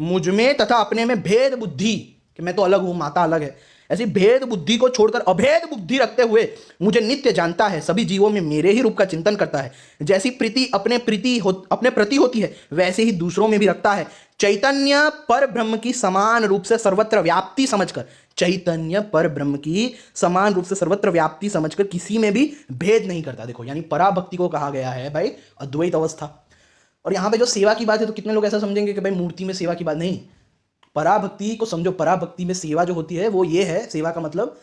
[SPEAKER 1] मुझ में तथा अपने में भेद बुद्धि कि मैं तो अलग हूं, माता अलग है, ऐसी भेद बुद्धि को छोड़कर अभेद बुद्धि रखते हुए मुझे नित्य जानता है, सभी जीवों में मेरे ही रूप का चिंतन करता है, जैसी प्रीति अपने प्रति होती है वैसे ही दूसरों में भी रखता है, चैतन्य पर ब्रह्म की समान रूप से सर्वत्र व्याप्ति समझकर, चैतन्य पर ब्रह्म की समान रूप से सर्वत्र व्याप्ति समझकर किसी में भी भेद नहीं करता। देखो यानी पराभक्ति को कहा गया है भाई अद्वैत अवस्था। और यहाँ पे जो सेवा की बात है तो कितने लोग ऐसा समझेंगे कि भाई मूर्ति में सेवा की बात नहीं, पराभक्ति को समझो। पराभक्ति में सेवा जो होती है वो ये है, सेवा का मतलब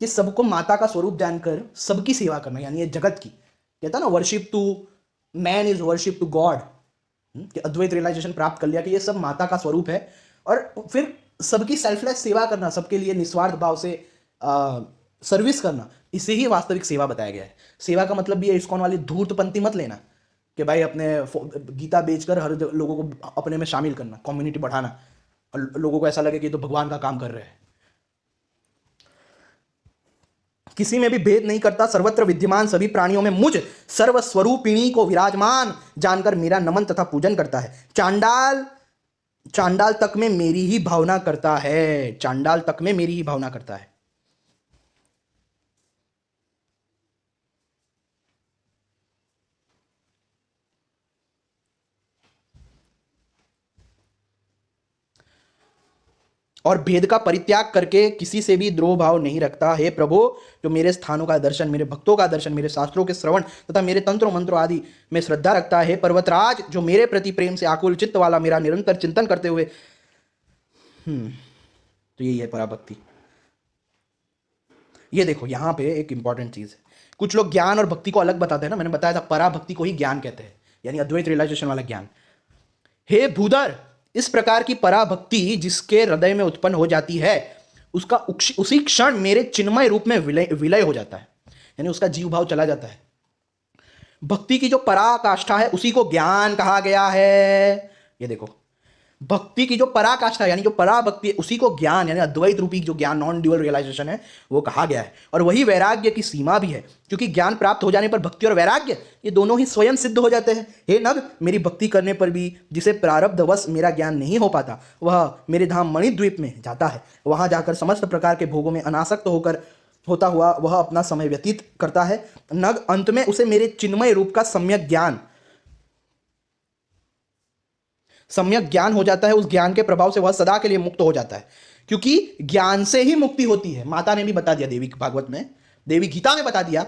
[SPEAKER 1] कि सबको माता का स्वरूप ध्यान कर सबकी सेवा करना, यानी ये जगत की, कहता ना worship to man is worship to God, कि अद्वैत रियलाइजेशन प्राप्त कर लिया कि ये सब माता का स्वरूप है, और फिर सबकी सेल्फलेस सेवा करना, सबके लिए निस्वार्थ भाव से सर्विस करना, इसे ही वास्तविक सेवा बताया गया है। सेवा का मतलब भी है इस्कॉन वाली धूर्तपंथी मत लेना कि भाई अपने गीता बेचकर हर लोगों को अपने में शामिल करना, कम्युनिटी बढ़ाना, और लोगों को ऐसा लगे कि ये तो भगवान का काम कर रहे हैं। किसी में भी भेद नहीं करता, सर्वत्र विद्यमान सभी प्राणियों में मुझ सर्वस्वरूपिणी को विराजमान जानकर मेरा नमन तथा पूजन करता है। चांडाल तक में मेरी ही भावना करता है, चांडाल तक में मेरी ही भावना करता है। और भेद का परित्याग करके किसी से भी द्रोह भाव नहीं रखता। हे प्रभु, जो मेरे स्थानों का दर्शन, मेरे भक्तों का दर्शन, मेरे शास्त्रों के श्रवण तथा मेरे तंत्रों मंत्रों आदि में श्रद्धा रखता है। पर्वतराज, जो मेरे प्रति प्रेम से आकुल चित्त वाला मेरा निरंतर चिंतन करते हुए तो यही है पराभक्ति। ये देखो यहाँ पे एक इंपॉर्टेंट चीज है, कुछ लोग ज्ञान और भक्ति को अलग बताते हैं ना, मैंने बताया था पराभक्ति को ही ज्ञान कहते हैं, यानी अद्वैत रियलाइजेशन वाला ज्ञान। हे भूधर, इस प्रकार की पराभक्ति जिसके हृदय में उत्पन्न हो जाती है उसका उसी क्षण मेरे चिन्मय रूप में विलय हो जाता है, यानी उसका जीव भाव चला जाता है। भक्ति की जो पराकाष्ठा है उसी को ज्ञान कहा गया है। ये देखो, भक्ति की जो पराकाष्ठा यानी जो पराभक्ति है उसी को ज्ञान यानी अद्वैत रूपी जो ज्ञान, नॉन ड्यूअल रियलाइजेशन है, वो कहा गया है। और वही वैराग्य की सीमा भी है, क्योंकि ज्ञान प्राप्त हो जाने पर भक्ति और वैराग्य ये दोनों ही स्वयं सिद्ध हो जाते हैं। हे नग, मेरी भक्ति करने पर भी जिसे प्रारब्धवश मेरा ज्ञान नहीं हो पाता वह मेरे धाम मणिद्वीप में जाता है, वहां जाकर समस्त प्रकार के भोगों में अनासक्त होता हुआ वह अपना समय व्यतीत करता है। नग, अंत में उसे मेरे चिन्मय रूप का सम्यक ज्ञान हो जाता है। उस ज्ञान के प्रभाव से वह सदा के लिए मुक्त हो जाता है, क्योंकि ज्ञान से ही मुक्ति होती है। माता ने भी बता दिया, देवी भागवत में, देवी गीता में बता दिया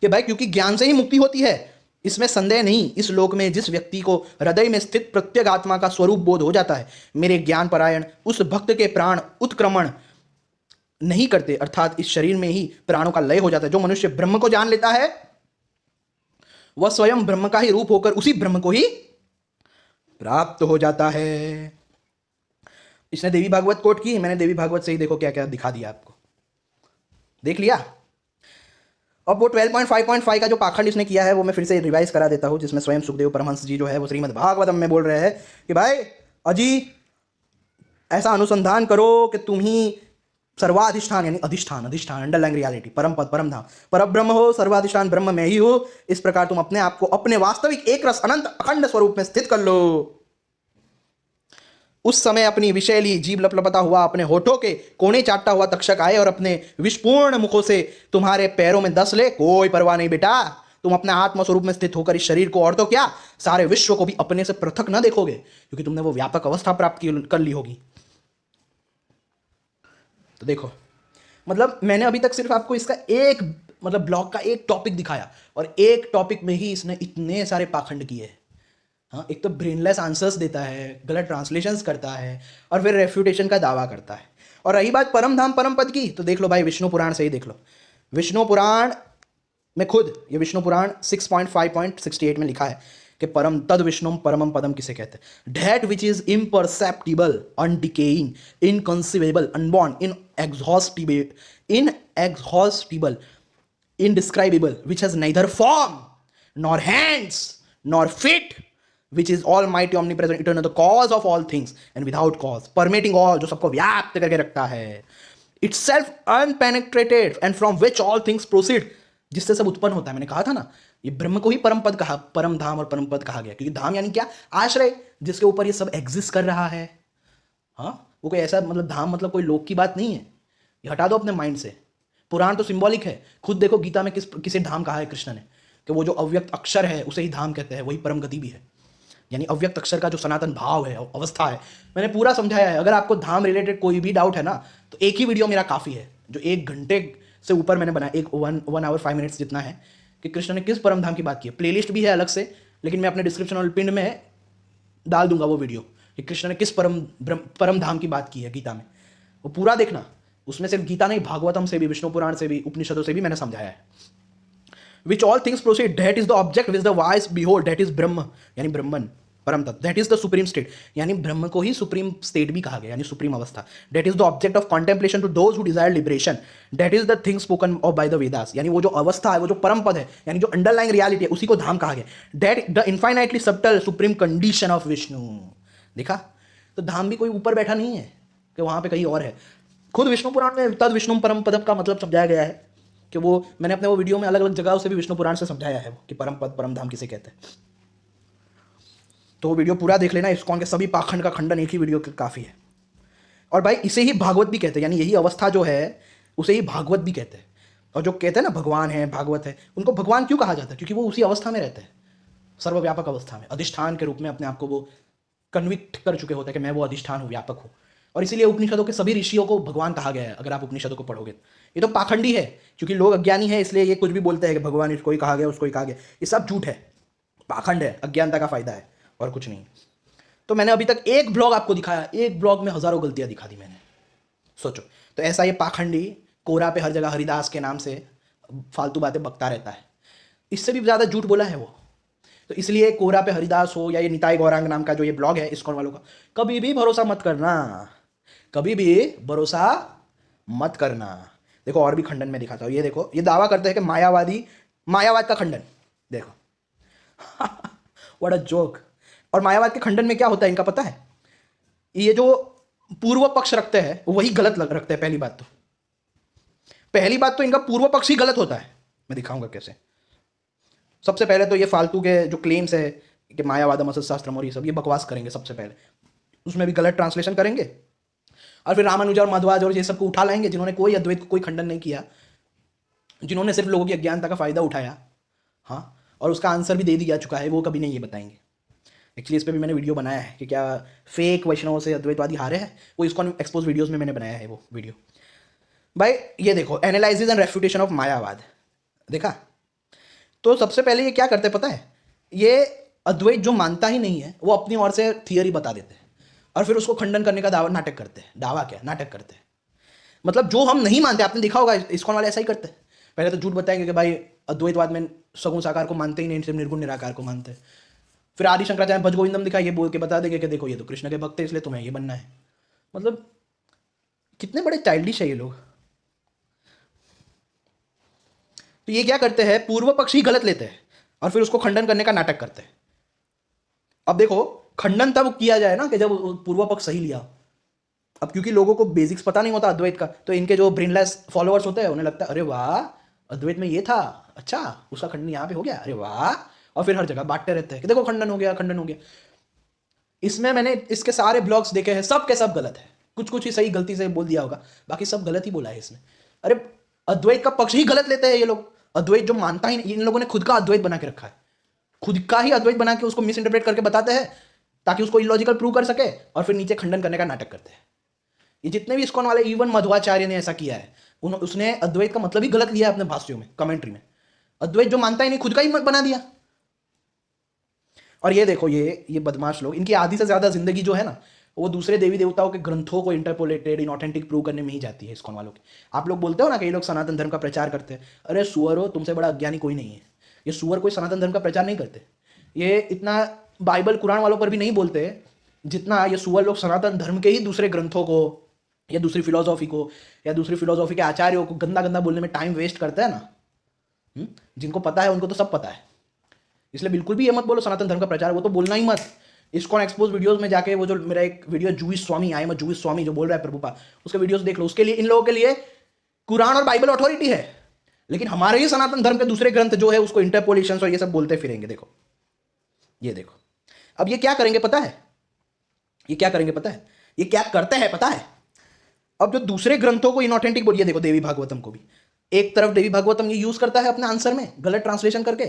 [SPEAKER 1] कि भाई क्योंकि ज्ञान से ही मुक्ति होती है, इसमें संदेह नहीं। इस लोक में जिस व्यक्ति को हृदय में स्थित प्रत्येक आत्मा का स्वरूप बोध हो जाता है, मेरे ज्ञान परायण उस भक्त के प्राण उत्क्रमण नहीं करते, अर्थात इस शरीर में ही प्राणों का लय हो जाता है। जो मनुष्य ब्रह्म को जान लेता है वह स्वयं ब्रह्म का ही रूप होकर उसी ब्रह्म को ही प्राप्त हो जाता है। इसने देवी भागवत कोट की, मैंने देवी भागवत से ही देखो क्या क्या दिखा दिया आपको, देख लिया। अब वो 12.5.5 का जो पाखंड इसने किया है वो मैं फिर से रिवाइज करा देता हूं, जिसमें स्वयं सुखदेव परमहंस जी जो है वो श्रीमद् भागवतम में बोल रहे हैं कि भाई अजी ऐसा अनुसंधान करो कि तुम ही सर्वाधिष्ठान यानी अधिष्ठान, अधिष्ठान अंडरलाइंग रियलिटी, परम पद, परम धाम, पर ब्रह्म हो, सर्वाधिष्ठान ब्रह्म मैं ही हूं। इस प्रकार तुम अपने आप को अपने वास्तविक एक रस अनंत अखंड स्वरूप में स्थित कर लो। उस समय अपनी विषैली जीभ लपलपता हुआ अपने होठों के कोने चाटता हुआ तक्षक आए और अपने विषपूर्ण मुखों से तुम्हारे पैरों में दस ले। कोई परवाह नहीं बेटा, तुम अपने आत्म स्वरूप में स्थित होकर इस शरीर को और तो क्या सारे विश्व को भी अपने से पृथक न देखोगे, क्योंकि तुमने वो व्यापक अवस्था प्राप्त कर ली होगी। तो देखो, मतलब मैंने अभी तक सिर्फ आपको इसका एक मतलब ब्लॉग का एक टॉपिक दिखाया और एक टॉपिक में ही इसने इतने सारे पाखंड किए। हाँ, एक तो ब्रेनलेस आंसर्स देता है, गलत ट्रांसलेशंस करता है और फिर रेफ्यूटेशन का दावा करता है। और रही बात परम धाम परम पद की, तो देख लो भाई, विष्णु पुराण से ही देख लो। विष्णु पुराण में खुद ये विष्णु पुराण 6.5.68 में लिखा है कि परम तद विष्णुम परमम पदम किसे कहते हैं? That which is imperceptible, undecaying, inconceivable, unborn, inexhaustible, indescribable, which has neither form nor hands nor feet, which is almighty, omnipresent, eternal, the cause of all things and without cause, permeating all, जो सबको व्याप्त करके रखता है, itself unpenetrated and from which all things proceed, जिससे सब उत्पन्न होता है। मैंने कहा था ना, ये ब्रह्म को ही परम पद कहा, परम धाम और परम पद कहा गया, क्योंकि धाम यानी क्या? आश्रय, जिसके ऊपर ये सब एग्जिस्ट कर रहा है। हाँ, वो कोई ऐसा मतलब धाम मतलब कोई लोक की बात नहीं है, ये हटा दो अपने माइंड से। पुराण तो सिंबॉलिक है, खुद देखो गीता में किसे धाम कहा है कृष्ण ने, कि वो जो अव्यक्त अक्षर है उसे ही धाम कहते हैं, वही परम गति भी है। यानी अव्यक्त अक्षर का जो सनातन भाव है, अवस्था है, मैंने पूरा समझाया है। अगर आपको धाम रिलेटेड कोई भी डाउट है ना, तो एक ही वीडियो मेरा काफ़ी है, जो 1 घंटे से ऊपर मैंने बनाया, 1 आवर 5 मिनट्स जितना है, कि कृष्ण ने किस परम धाम की बात की है। प्लेलिस्ट भी है अलग से, लेकिन मैं अपने डिस्क्रिप्शन और पिन में डाल दूंगा वो वीडियो, कि कृष्ण ने किस परम धाम की बात की है गीता में। वो पूरा देखना, उसमें सिर्फ गीता नहीं, भागवतम से भी, विष्णु पुराण से भी, उपनिषदों से भी मैंने समझाया है। Which all things proceed, that is the object which the wise behold, that is ब्रह्म यानी ब्रह्मन, परम तत्व, that is the supreme state, यानी ब्रह्म को ही सुप्रीम स्टेट भी कहा गया, यानी सुप्रीम अवस्था। That is the object of contemplation to those who desire liberation, that is the thing spoken of by the Vedas, यानी वो जो अवस्था है, वो जो परम पद है, यानी जो अंडरलाइंग रियलिटी है, उसी को धाम कहा गया। That the infinitely subtle supreme condition of Vishnu. देखा, तो धाम भी कोई ऊपर बैठा नहीं है कि वहां पे कहीं और है। खुद विष्णु पुराण में तद विष्णु परम पदम का मतलब समझाया गया है, कि वो मैंने अपने वो वीडियो में अलग अलग जगहों से भी विष्णु पुराण से समझाया है कि परम पद परम धाम किसे कहते हैं। तो वो वीडियो पूरा देख लेना, इस्कॉन के सभी पाखंड का खंडन एक ही वीडियो काफ़ी है। और भाई इसे ही भागवत भी कहते हैं, यानी यही अवस्था जो है उसे ही भागवत भी कहते हैं। और जो कहते हैं ना भगवान है, भागवत है, उनको भगवान क्यों कहा जाता है? क्योंकि वो उसी अवस्था में रहते हैं, सर्वव्यापक अवस्था में, अधिष्ठान के रूप में अपने आप को वो कन्विक्ट कर चुके होते हैं कि मैं वो अधिष्ठान हूँ, व्यापक हूँ। और इसीलिए उपनिषदों के सभी ऋषियों को भगवान कहा गया है। अगर आप उपनिषदों को पढ़ोगे, ये तो पाखंडी है, क्योंकि लोग अज्ञानी है, इसलिए ये कुछ भी बोलते हैं कि भगवान इसको ही कहा गया, उसको ही कहा गया। ये सब झूठ है, पाखंड है, अज्ञानता का फायदा है और कुछ नहीं। तो मैंने अभी तक एक ब्लॉग आपको दिखाया, एक ब्लॉग में हजारों गलतियां दिखा दी मैंने, सोचो। तो ऐसा ये पाखंडी कोरा पे हर जगह हरिदास के नाम से फालतू बातें बकता रहता है, इससे भी ज़्यादा झूठ बोला है वो। तो इसलिए कोरा पे हरिदास हो या ये निताई गौरांग नाम का जो ये ब्लॉग है इस्कॉन वालों का, कभी भी भरोसा मत करना, कभी भी भरोसा मत करना। देखो और भी खंडन में दिखाता हूँ, ये देखो, ये दावा करते हैं कि मायावाद का खंडन, देखो व्हाट अ जोक। और मायावाद के खंडन में क्या होता है इनका पता है? ये जो पूर्व पक्ष रखते हैं वही गलत रखते हैं। पहली बात तो इनका पूर्व पक्ष ही गलत होता है। मैं दिखाऊंगा कैसे। सबसे पहले तो ये फालतू के जो क्लेम्स है कि मायावादम शास्त्रम और ये सब, ये बकवास करेंगे सबसे पहले, उसमें भी गलत ट्रांसलेशन करेंगे, और फिर रामानुजा और मध्वाज और ये सबको उठा लाएंगे जिन्होंने कोई अद्वैत को कोई खंडन नहीं किया, जिन्होंने सिर्फ लोगों की अज्ञानता का फायदा उठाया। हाँ, और उसका आंसर भी दे दिया चुका है, वो कभी नहीं ये बताएंगे। एक्चुअली इस पर भी मैंने वीडियो बनाया है कि क्या फेक वैष्णवों से अद्वैतवादी हारे हैं, वो इसको एक्सपोज वीडियोज़ में मैंने बनाया है वो वीडियो। भाई ये देखो, एनालिसिस एंड रेफ्यूटेशन ऑफ मायावाद, देखा? तो सबसे पहले ये क्या करते पता है? ये अद्वैत जो मानता ही नहीं है वो अपनी ओर से थियरी बता देते हैं और फिर उसको खंडन करने का नाटक करते हैं। दावा क्या, नाटक करते हैं। मतलब जो हम नहीं मानते, आपने देखा होगा इस्कॉन वाले ऐसा ही करते हैं। पहले तो झूठ बताएंगे कि भाई अद्वैतवाद में सगुण साकार को मानते ही नहीं, सिर्फ निर्गुण निराकार को मानते हैं। फिर आदि शंकराचार्य भज गोविंदम दिखा, ये बोल के बता देंगे कि देखो ये तो कृष्ण के भक्त है इसलिए तुम्हें ये बनना है। मतलब कितने बड़े चाइल्डिश है ये लोग। तो ये क्या करते हैं, पूर्व पक्ष ही गलत लेते हैं और फिर उसको खंडन करने का नाटक करते हैं। अब देखो, खंडन तब किया जाए ना कि जब पूर्व पक्ष सही लिया, अब क्योंकि लोगों को बेसिक्स पता नहीं होता अद्वैत का, तो इनके जो ब्रेनलेस फॉलोअर्स होते हैं उन्हें लगता है अरे वाह अद्वैत में ये था, अच्छा उसका खंडन यहाँ पे हो गया, अरे वाह, और फिर हर जगह बांटते रहते हैं कि देखो खंडन हो गया, खंडन हो गया। इसमें मैंने इसके सारे ब्लॉग्स देखे हैं, सब के सब गलत है, कुछ कुछ ही सही गलती से बोल दिया होगा, बाकी सब गलत ही बोला है इसने। अरे अद्वैत का पक्ष ही गलत लेते हैं ये लोग, अद्वैत जो मानता ही नहीं, इन लोगों ने खुद का अद्वैत बना के रखा है, खुद का ही अद्वैत बना के उसको मिस इंटरप्रेट करके बताते हैं ताकि उसको इलॉजिकल प्रूव कर सके, और फिर नीचे खंडन करने का नाटक करते हैं। ये जितने भी इस्कॉन वाले, इवन मध्वाचार्य ने ऐसा किया है, उसने अद्वैत का मतलब ही गलत लिया अपने भाष्यों में, कमेंट्री में, अद्वैत जो मानता ही नहीं खुद का ही मत बना दिया। और ये देखो ये बदमाश लोग, इनकी आधी से ज्यादा जिंदगी जो है ना वो दूसरे देवी देवताओं के ग्रंथों को इंटरपोलेटेड इनऑथेंटिक प्रूव करने में ही जाती है इस्कॉन वालों की। आप लोग बोलते हो ना कि ये लोग सनातन धर्म का प्रचार करते हैं, अरे सुअर हो, तुमसे बड़ा अज्ञानी कोई नहीं है। ये सुअर कोई सनातन धर्म का प्रचार नहीं करते, ये इतना बाइबल कुरान वालों पर भी नहीं बोलते जितना ये सुअर लोग सनातन धर्म के ही दूसरे ग्रंथों को या दूसरी फिलोसॉफी को या दूसरी फिलोसॉफी के आचार्यों को गंदा गंदा बोलने में टाइम वेस्ट करते हैं ना। जिनको पता है उनको तो सब पता है, इसलिए बिल्कुल भी ये मत बोलो सनातन धर्म का प्रचार, वो तो बोलना ही मत। इस्कॉन एक्सपोज वीडियोस में जाके वो जो मेरा एक video Jewish swami, I am a Jewish swami, जो बोल रहा है प्रभुपा, उसके वीडियोस देख लो। उसके लिए इन लोगों के लिए कुरान और बाइबल अथॉरिटी है, लेकिन हमारे ही सनातन धर्म के दूसरे ग्रंथ जो है उसको इंटरपोलेशन और ये सब बोलते फिरेंगे। देखो ये देखो, अब ये क्या करेंगे पता है, ये क्या करेंगे पता है, ये क्या करते हैं पता है। अब जो दूसरे ग्रंथों को इनऑथेंटिक बोलिए, देखो देवी भागवतम को भी एक तरफ देवी भागवतम ये यूज करता है अपने आंसर में गलत ट्रांसलेशन करके,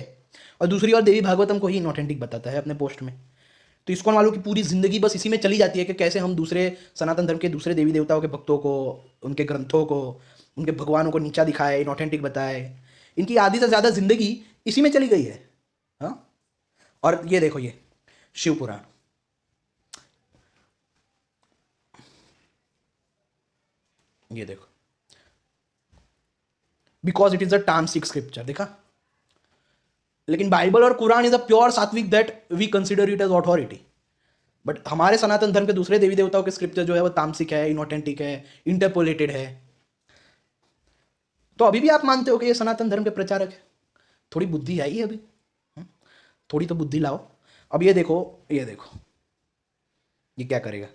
[SPEAKER 1] और दूसरी ओर देवी भागवतम को ही इनऑथेंटिक बताता है अपने पोस्ट में। तो इस्कॉन वालों की पूरी जिंदगी बस इसी में चली जाती है कि कैसे हम दूसरे सनातन धर्म के दूसरे देवी देवताओं के भक्तों को, उनके ग्रंथों को, उनके भगवानों को नीचा दिखाए, इनऑथेंटिक बताए। इनकी आधी से ज्यादा जिंदगी इसी में चली गई है। हाँ, और ये देखो ये शिव पुराण, ये देखो, बिकॉज इट इज अ तामसिक स्क्रिप्चर, देखा। लेकिन बाइबल और Quran is a pure sattvik that we consider it as authority, but हमारे सनातन धर्म के दूसरे देवी देवताओं के स्क्रिप्चर जो है वो तामसिक है, इनऑथेंटिक है, इंटरपोलेटेड है। तो अभी भी आप मानते हो कि ये सनातन धर्म के प्रचारक है? थोड़ी बुद्धि आई है अभी, थोड़ी तो बुद्धि लाओ। अब ये देखो, ये देखो ये क्या करेगा,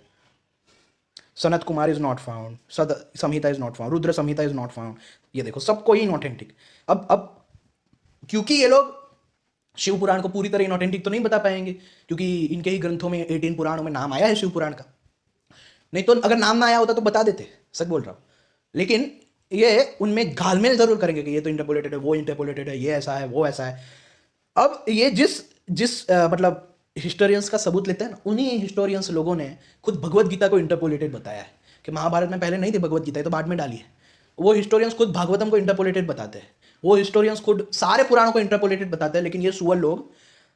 [SPEAKER 1] Sanat Kumar is not found, Sad Samhita is not found, Rudra Samhita is not found. ये देखो सबको ही इनऑथेंटिक। अब क्योंकि ये लोग शिव पुराण को पूरी तरह इनऑथेंटिक तो नहीं बता पाएंगे, क्योंकि इनके ही ग्रंथों में 18 पुराणों में नाम आया है शिव पुराण का, नहीं तो अगर नाम ना आया होता तो बता देते, सच बोल रहा हूँ। लेकिन ये उनमें घालमेल जरूर करेंगे कि ये तो इंटरपोलेटेड है, वो इंटरपोलेटेड है, ये ऐसा है, वो ऐसा है। अब ये जिस जिस मतलब हिस्टोरियंस का सबूत लेते हैं ना, उन्हीं हिस्टोरियंस लोगों ने खुद भगवत गीता को इंटरपोलेटेड बताया है कि महाभारत में पहले नहीं थी भगवत गीता, तो बाद में डाली है। वो हिस्टोरियंस खुद भागवतम को इंटरपोलेटेड बताते हैं, वो हिस्टोरियंस खुद सारे पुराणों को इंटरपोलेटेड बताते हैं। लेकिन ये सुअर लोग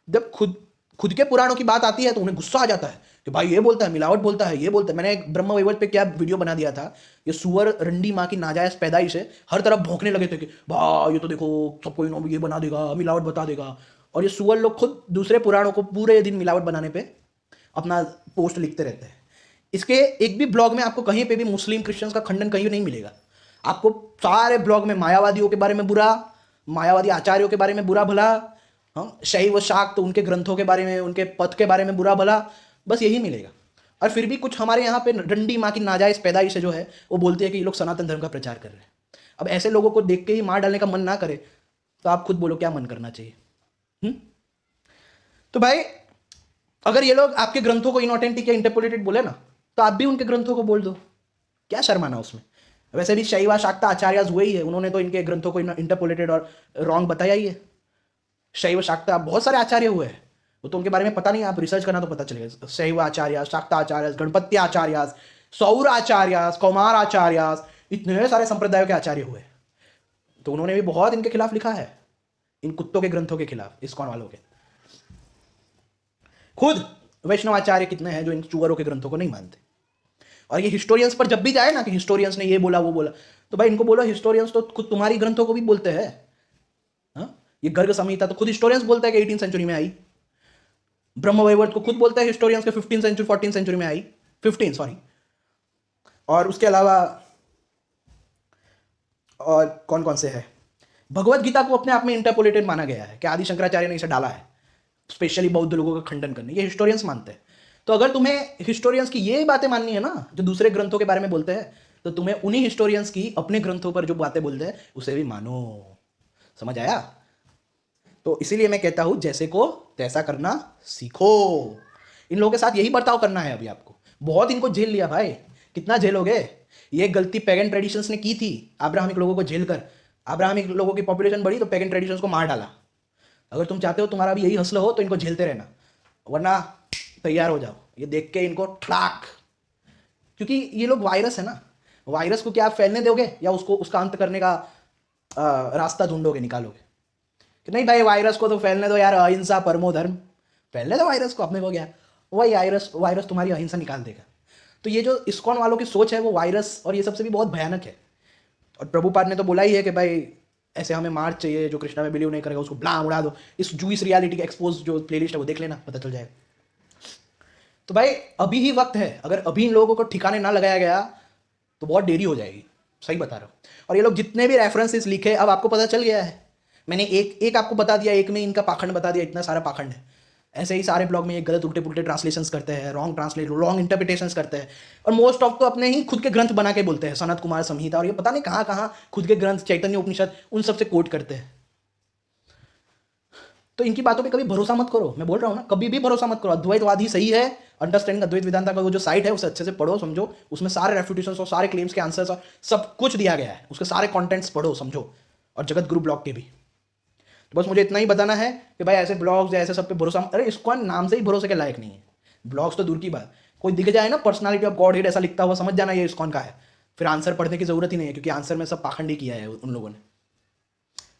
[SPEAKER 1] जब खुद के पुराणों की बात आती है तो उन्हें गुस्सा आ जाता है कि भाई ये बोलता है, मिलावट बोलता है, ये बोलता है। मैंने एक ब्रह्म वैवर्त पे क्या वीडियो बना दिया था, ये सुअर रंडी माँ की नाजायज पैदाइश है, हर तरफ भौंकने लगे थे कि भाई ये तो देखो सबको ये बना देगा, मिलावट बता देगा। और ये सुअर लोग खुद दूसरे पुराणों को पूरे दिन मिलावट बनाने पे अपना पोस्ट लिखते रहते हैं। इसके एक भी ब्लॉग में आपको कहीं पे भी मुस्लिम क्रिश्चियंस का खंडन कहीं नहीं मिलेगा। आपको सारे ब्लॉग में मायावादियों के बारे में बुरा, मायावादी आचार्यों के बारे में बुरा भला, हम शैव शाक्त तो उनके ग्रंथों के बारे में, उनके पथ के बारे में बुरा भला, बस यही मिलेगा। और फिर भी कुछ हमारे यहाँ पे रंडी माँ की नाजायज पैदाइश जो है वो बोलती है कि ये लोग सनातन धर्म का प्रचार कर रहे हैं। अब ऐसे लोगों को देख के ही मार डालने का मन ना करे तो आप खुद बोलो क्या मन करना चाहिए। तो भाई अगर ये लोग आपके ग्रंथों को इनऑथेंटिक या इंटरपोलेटेड बोले ना, तो आप भी उनके ग्रंथों को बोल दो, क्या शर्माना उसमें। वैसे भी शैवा शाक्ता आचार्य हुए ही है, उन्होंने तो इनके ग्रंथों को इंटरपोलेटेड और रॉन्ग बताया ही है। शैव शाक्ता बहुत सारे आचार्य हुए हैं, वो तो उनके बारे में पता नहीं, आप रिसर्च करना तो पता चलेगा। शैव आचार्य, शाक्ता आचार्य, गणपति आचार्य, सौर आचार्य, कौमार आचार्य, इतने सारे संप्रदायों के आचार्य हुए, तो उन्होंने भी बहुत इनके खिलाफ लिखा है, इन कुत्तों के ग्रंथों के खिलाफ, इस्कॉन वालों के। खुद वैष्णवाचार्य कितने हैं जो इन चुअरों के ग्रंथों को नहीं मानते। और ये हिस्टोरियंस पर जब भी जाए ना कि हिस्टोरियंस ने ये बोला वो बोला, तो भाई इनको बोलो हिस्टोरियंस तो खुद तुम्हारी ग्रंथों को भी बोलते हैं। ये गर्ग संहिता तो खुद हिस्टोरियंस बोलते हैं कि 18 सेंचुरी में आई। ब्रह्म वैवर्त को खुद बोलते हैं हिस्टोरियंस के 15 सेंचुरी 14 सेंचुरी में आई, 15 सॉरी। और उसके अलावा और कौन कौन से है, भगवत गीता को अपने आप में इंटरपोलेटेड माना गया है कि आदि शंकराचार्य ने इसे डाला है स्पेशली बौद्ध लोगों का खंडन करने, ये हिस्टोरियंस मानते हैं। तो अगर तुम्हें हिस्टोरियंस की ये बातें माननी है ना जो दूसरे ग्रंथों के बारे में बोलते हैं, तो तुम्हें उन्हीं हिस्टोरियंस की अपने ग्रंथों पर जो बातें बोलते हैं उसे भी मानो। समझ आया? तो इसीलिए मैं कहता हूं जैसे को तैसा करना सीखो। इन लोगों के साथ यही बर्ताव करना है। अभी आपको बहुत इनको झेल लिया भाई, कितना झेलोगे? ये गलती पैगन ट्रेडिशंस ने की थी, अब्राहमिक लोगों को झेल कर। अब्राहमिक लोगों की पॉपुलेशन बढ़ी तो पैगन ट्रेडिशंस को मार डाला। अगर तुम चाहते हो तुम्हारा भी यही हौसला हो तो इनको झेलते रहना, वरना तैयार हो जाओ। ये देख के इनको ठलाक, क्योंकि ये लोग वायरस है ना, वायरस को क्या आप फैलने दोगे या उसको उसका अंत करने का रास्ता ढूंढोगे, निकालोगे कि नहीं भाई वायरस को तो फैलने दो यार, अहिंसा परमो धर्म, फैलने दो वायरस को, अपने को क्या, वही वायरस वायरस तुम्हारी अहिंसा निकाल देगा। तो ये जो इस्कॉन वालों की सोच है वो वायरस और ये सबसे भी बहुत भयानक है। और प्रभुपाद ने तो बोला ही है कि भाई ऐसे हमें मार्च चाहिए, जो कृष्णा में बिलीव नहीं करेगा उसको ब्लाम उड़ा दो। इस जूइस रियलिटी का एक्सपोज जो प्लेलिस्ट है वो देख लेना, पता चल जाएगा। तो भाई अभी ही वक्त है, अगर अभी इन लोगों को ठिकाने ना लगाया गया तो बहुत देरी हो जाएगी, सही बता रहा हूँ। और ये लोग जितने भी रेफरेंसेस लिखे अब आपको पता चल गया है। मैंने एक आपको बता दिया, एक में इनका पाखंड बता दिया, इतना सारा पाखंड है। ऐसे ही सारे ब्लॉग में ये गलत उल्टे पुल्टे ट्रांसलेशंस करते हैं, रॉन्ग इंटरप्रिटेशंस करते हैं, और मोस्ट ऑफ तो अपने ही खुद के ग्रंथ बना के बोलते हैं, सनत कुमार संहिता और ये पता नहीं कहाँ कहाँ खुद के ग्रंथ, चैतन्य उपनिषद, उन सबसे कोट करते हैं। तो इनकी बातों पे कभी भरोसा मत करो, मैं बोल रहा हूँ ना, कभी भी भरोसा मत करो। अद्वैतवादी सही है, अंडरस्टैंडिंग अद्वैत वेदांता का वो जो साइट है उसे अच्छे से पढ़ो समझो, उसमें सारे रेफ्यूटेशंस और सारे क्लेम्स के आंसर्स और सब कुछ दिया गया है, उसके सारे कंटेंट्स पढ़ो समझो, और जगत गुरु ब्लॉग के भी। तो बस मुझे इतना ही बताना है कि भाई ऐसे ब्लॉग्स या ऐसे सब पे भरोसा, अरे इसको नाम से ही भरोसे के लायक नहीं है। ब्लॉग्स तो दूर की बात, कोई दिख जाए ना पर्सनालिटी ऑफ गॉड हेड ऐसा लिखता हुआ, समझ जाना ये इस्कॉन का है, फिर आंसर पढ़ने की जरूरत ही नहीं है, क्योंकि आंसर में सब पाखंडी किया है उन लोगों ने।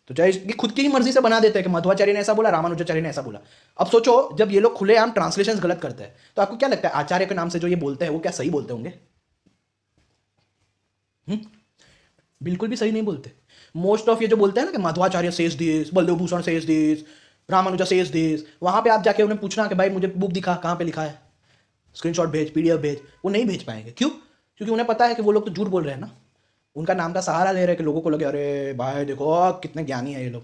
[SPEAKER 1] तो चाहे ये खुद की ही मर्जी से बना देते हैं कि मध्वाचार्य ने ऐसा बोला, रामानुजाचार्य ने ऐसा बोला। अब सोचो जब ये लोग खुलेआम ट्रांसलेशन गलत करते हैं तो आपको क्या लगता है आचार्य के नाम से जो ये बोलते हैं वो क्या सही बोलते होंगे? बिल्कुल भी सही नहीं बोलते। मोस्ट ऑफ ये जो बोलते हैं ना कि Madhvacharya says this, Baldev Bhushan says this, Ramanuja says this, वहां पे आप जाके उन्हें पूछना कि भाई मुझे बुक दिखा, कहाँ पे लिखा है, स्क्रीनशॉट भेज, पीडीएफ भेज, वो नहीं भेज पाएंगे। क्यों? क्योंकि उन्हें पता है कि वो लोग तो झूठ बोल रहे हैं ना, उनका नाम का सहारा ले रहे हैं कि लोगों को लगे अरे भाई देखो कितने ज्ञानी है ये लोग।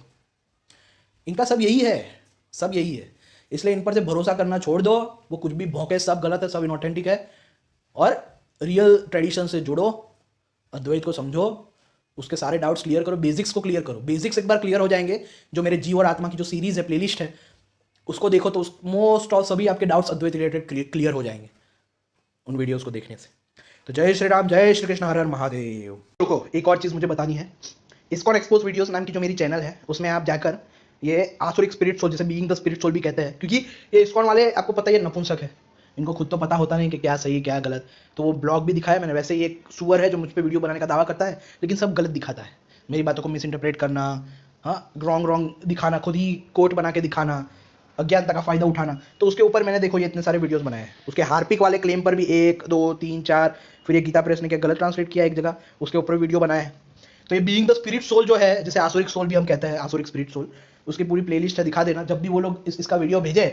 [SPEAKER 1] इनका सब यही है, सब यही है। इसलिए इन पर से भरोसा करना छोड़ दो, वो कुछ भी भौंके, सब गलत है, सब इनऑथेंटिक है। और रियल ट्रेडिशन से जुड़ो, अद्वैत को समझो, उसके सारे डाउट्स क्लियर करो, बेसिक्स को क्लियर करो। बेसिक्स एक बार क्लियर हो जाएंगे, जो मेरे जीव और आत्मा की जो सीरीज है, प्लेलिस्ट है, उसको देखो तो मोस्ट ऑफ सभी आपके डाउट्स अद्वैत रिलेटेड क्लियर हो जाएंगे उन वीडियोस को देखने से। तो जय श्री राम, जय श्री कृष्ण, हर हर महादेव। रुको, एक और चीज़ मुझे बतानी है। इस्कॉन एक्सपोज वीडियोस नाम की जो मेरी चैनल है उसमें आप जाकर ये आसुरिक स्पिरिट सोल, जैसे बीइंग द स्पिरिट सोल भी कहते हैं, क्योंकि ये इस्कॉन वाले आपको पता है ये नपुंसक है, इनको खुद तो पता होता नहीं कि क्या सही क्या गलत। तो वो ब्लॉग भी दिखाया मैंने। वैसे ये एक सुअर है जो मुझ पर वीडियो बनाने का दावा करता है, लेकिन सब गलत दिखाता है, मेरी बातों को मिस इंटरप्रेट करना, हाँ रॉन्ग दिखाना, खुद ही कोट बना के दिखाना, अज्ञानता का फायदा उठाना। तो उसके ऊपर मैंने देखो ये इतने सारे वीडियोस बनाए हैं। उसके हार्पिक वाले क्लेम पर भी 1 2 3 4, फिर ये गीता प्रेस ने क्या गलत ट्रांसलेट किया एक जगह, उसके ऊपर वीडियो बनाए हैं। तो ये बीइंग द स्पिरिट सोल जो है, जैसे आसुरिक सोल भी हम कहते हैं, आसुरिक स्पिरिट सोल, उसकी पूरी प्लेलिस्ट है, दिखा देना जब भी वो लोग इसका वीडियो भेजे,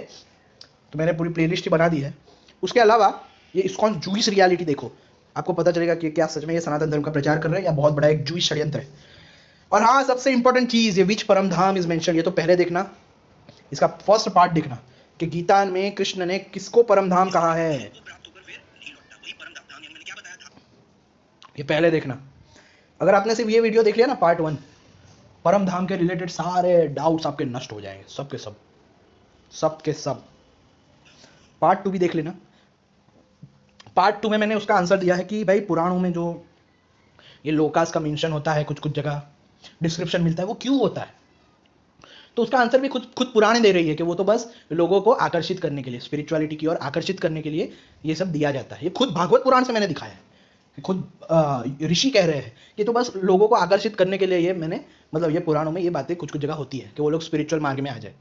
[SPEAKER 1] तो मैंने पूरी प्लेलिस्ट ही बना दी है। उसके अलावा ये इस्कॉन जूइश रियलिटी देखो, आपको पता चलेगा कि क्या सच में ये सनातन धर्म का प्रचार कर रहे हैं या बहुत बड़ा एक जूइश षड्यंत्र है। और हाँ, सबसे इंपॉर्टेंट चीज, ये विच परम धाम इज मेंशन, ये तो पहले देखना, इसका फर्स्ट पार्ट देखना कि गीता में कृष्ण ने किसको परम धाम कहा है, ये पहले देखना। अगर आपने सिर्फ ये वीडियो देख लिया ना पार्ट 1, परम धाम के रिलेटेड सारे डाउट्स आपके नष्ट हो जाएंगे, सबके सब, सबके सब। पार्ट 2 भी देख लेना। पार्ट 2 में मैंने उसका आंसर दिया है कि भाई पुराणों में जो ये लोकास का मेंशन होता है, कुछ कुछ जगह डिस्क्रिप्शन मिलता है, वो क्यों होता है। तो उसका आंसर भी खुद पुराणे दे रही है कि वो तो बस लोगों को आकर्षित करने के लिए, स्पिरिचुअलिटी की ओर आकर्षित करने के लिए ये सब दिया जाता है। ये खुद भागवत पुराण से मैंने दिखाया है, खुद ऋषि कह रहे हैं कि तो बस लोगों को आकर्षित करने के लिए ये मैंने, मतलब ये पुराणों में ये बातें कुछ कुछ जगह होती है कि वो लोग स्पिरिचुअल मार्ग में आ जाए।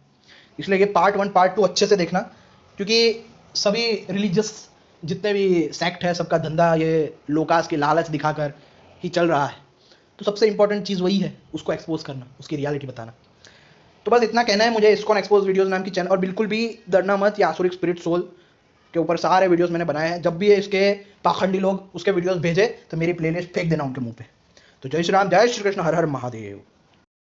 [SPEAKER 1] इसलिए ये पार्ट 1 पार्ट 2 अच्छे से देखना, क्योंकि सभी रिलीजियस जितने भी सेक्ट है, सबका धंधा ये लोकास की लालच दिखाकर ही चल रहा है। तो सबसे इंपॉर्टेंट चीज़ वही है, उसको एक्सपोज करना, उसकी रियलिटी बताना। तो बस इतना कहना है मुझे इस्कॉन एक्सपोज वीडियोस नाम की चैनल। और बिल्कुल भी डरना मत, या आसुरिक स्पिरिट सोल के ऊपर सारे वीडियोस मैंने बनाए हैं। जब भी ये इसके पाखंडी लोग उसके वीडियोस भेजे तो मेरी प्लेलिस्ट फेंक देना उनके मुंह पे। तो जय श्री राम, जय श्री कृष्ण, हर हर महादेव।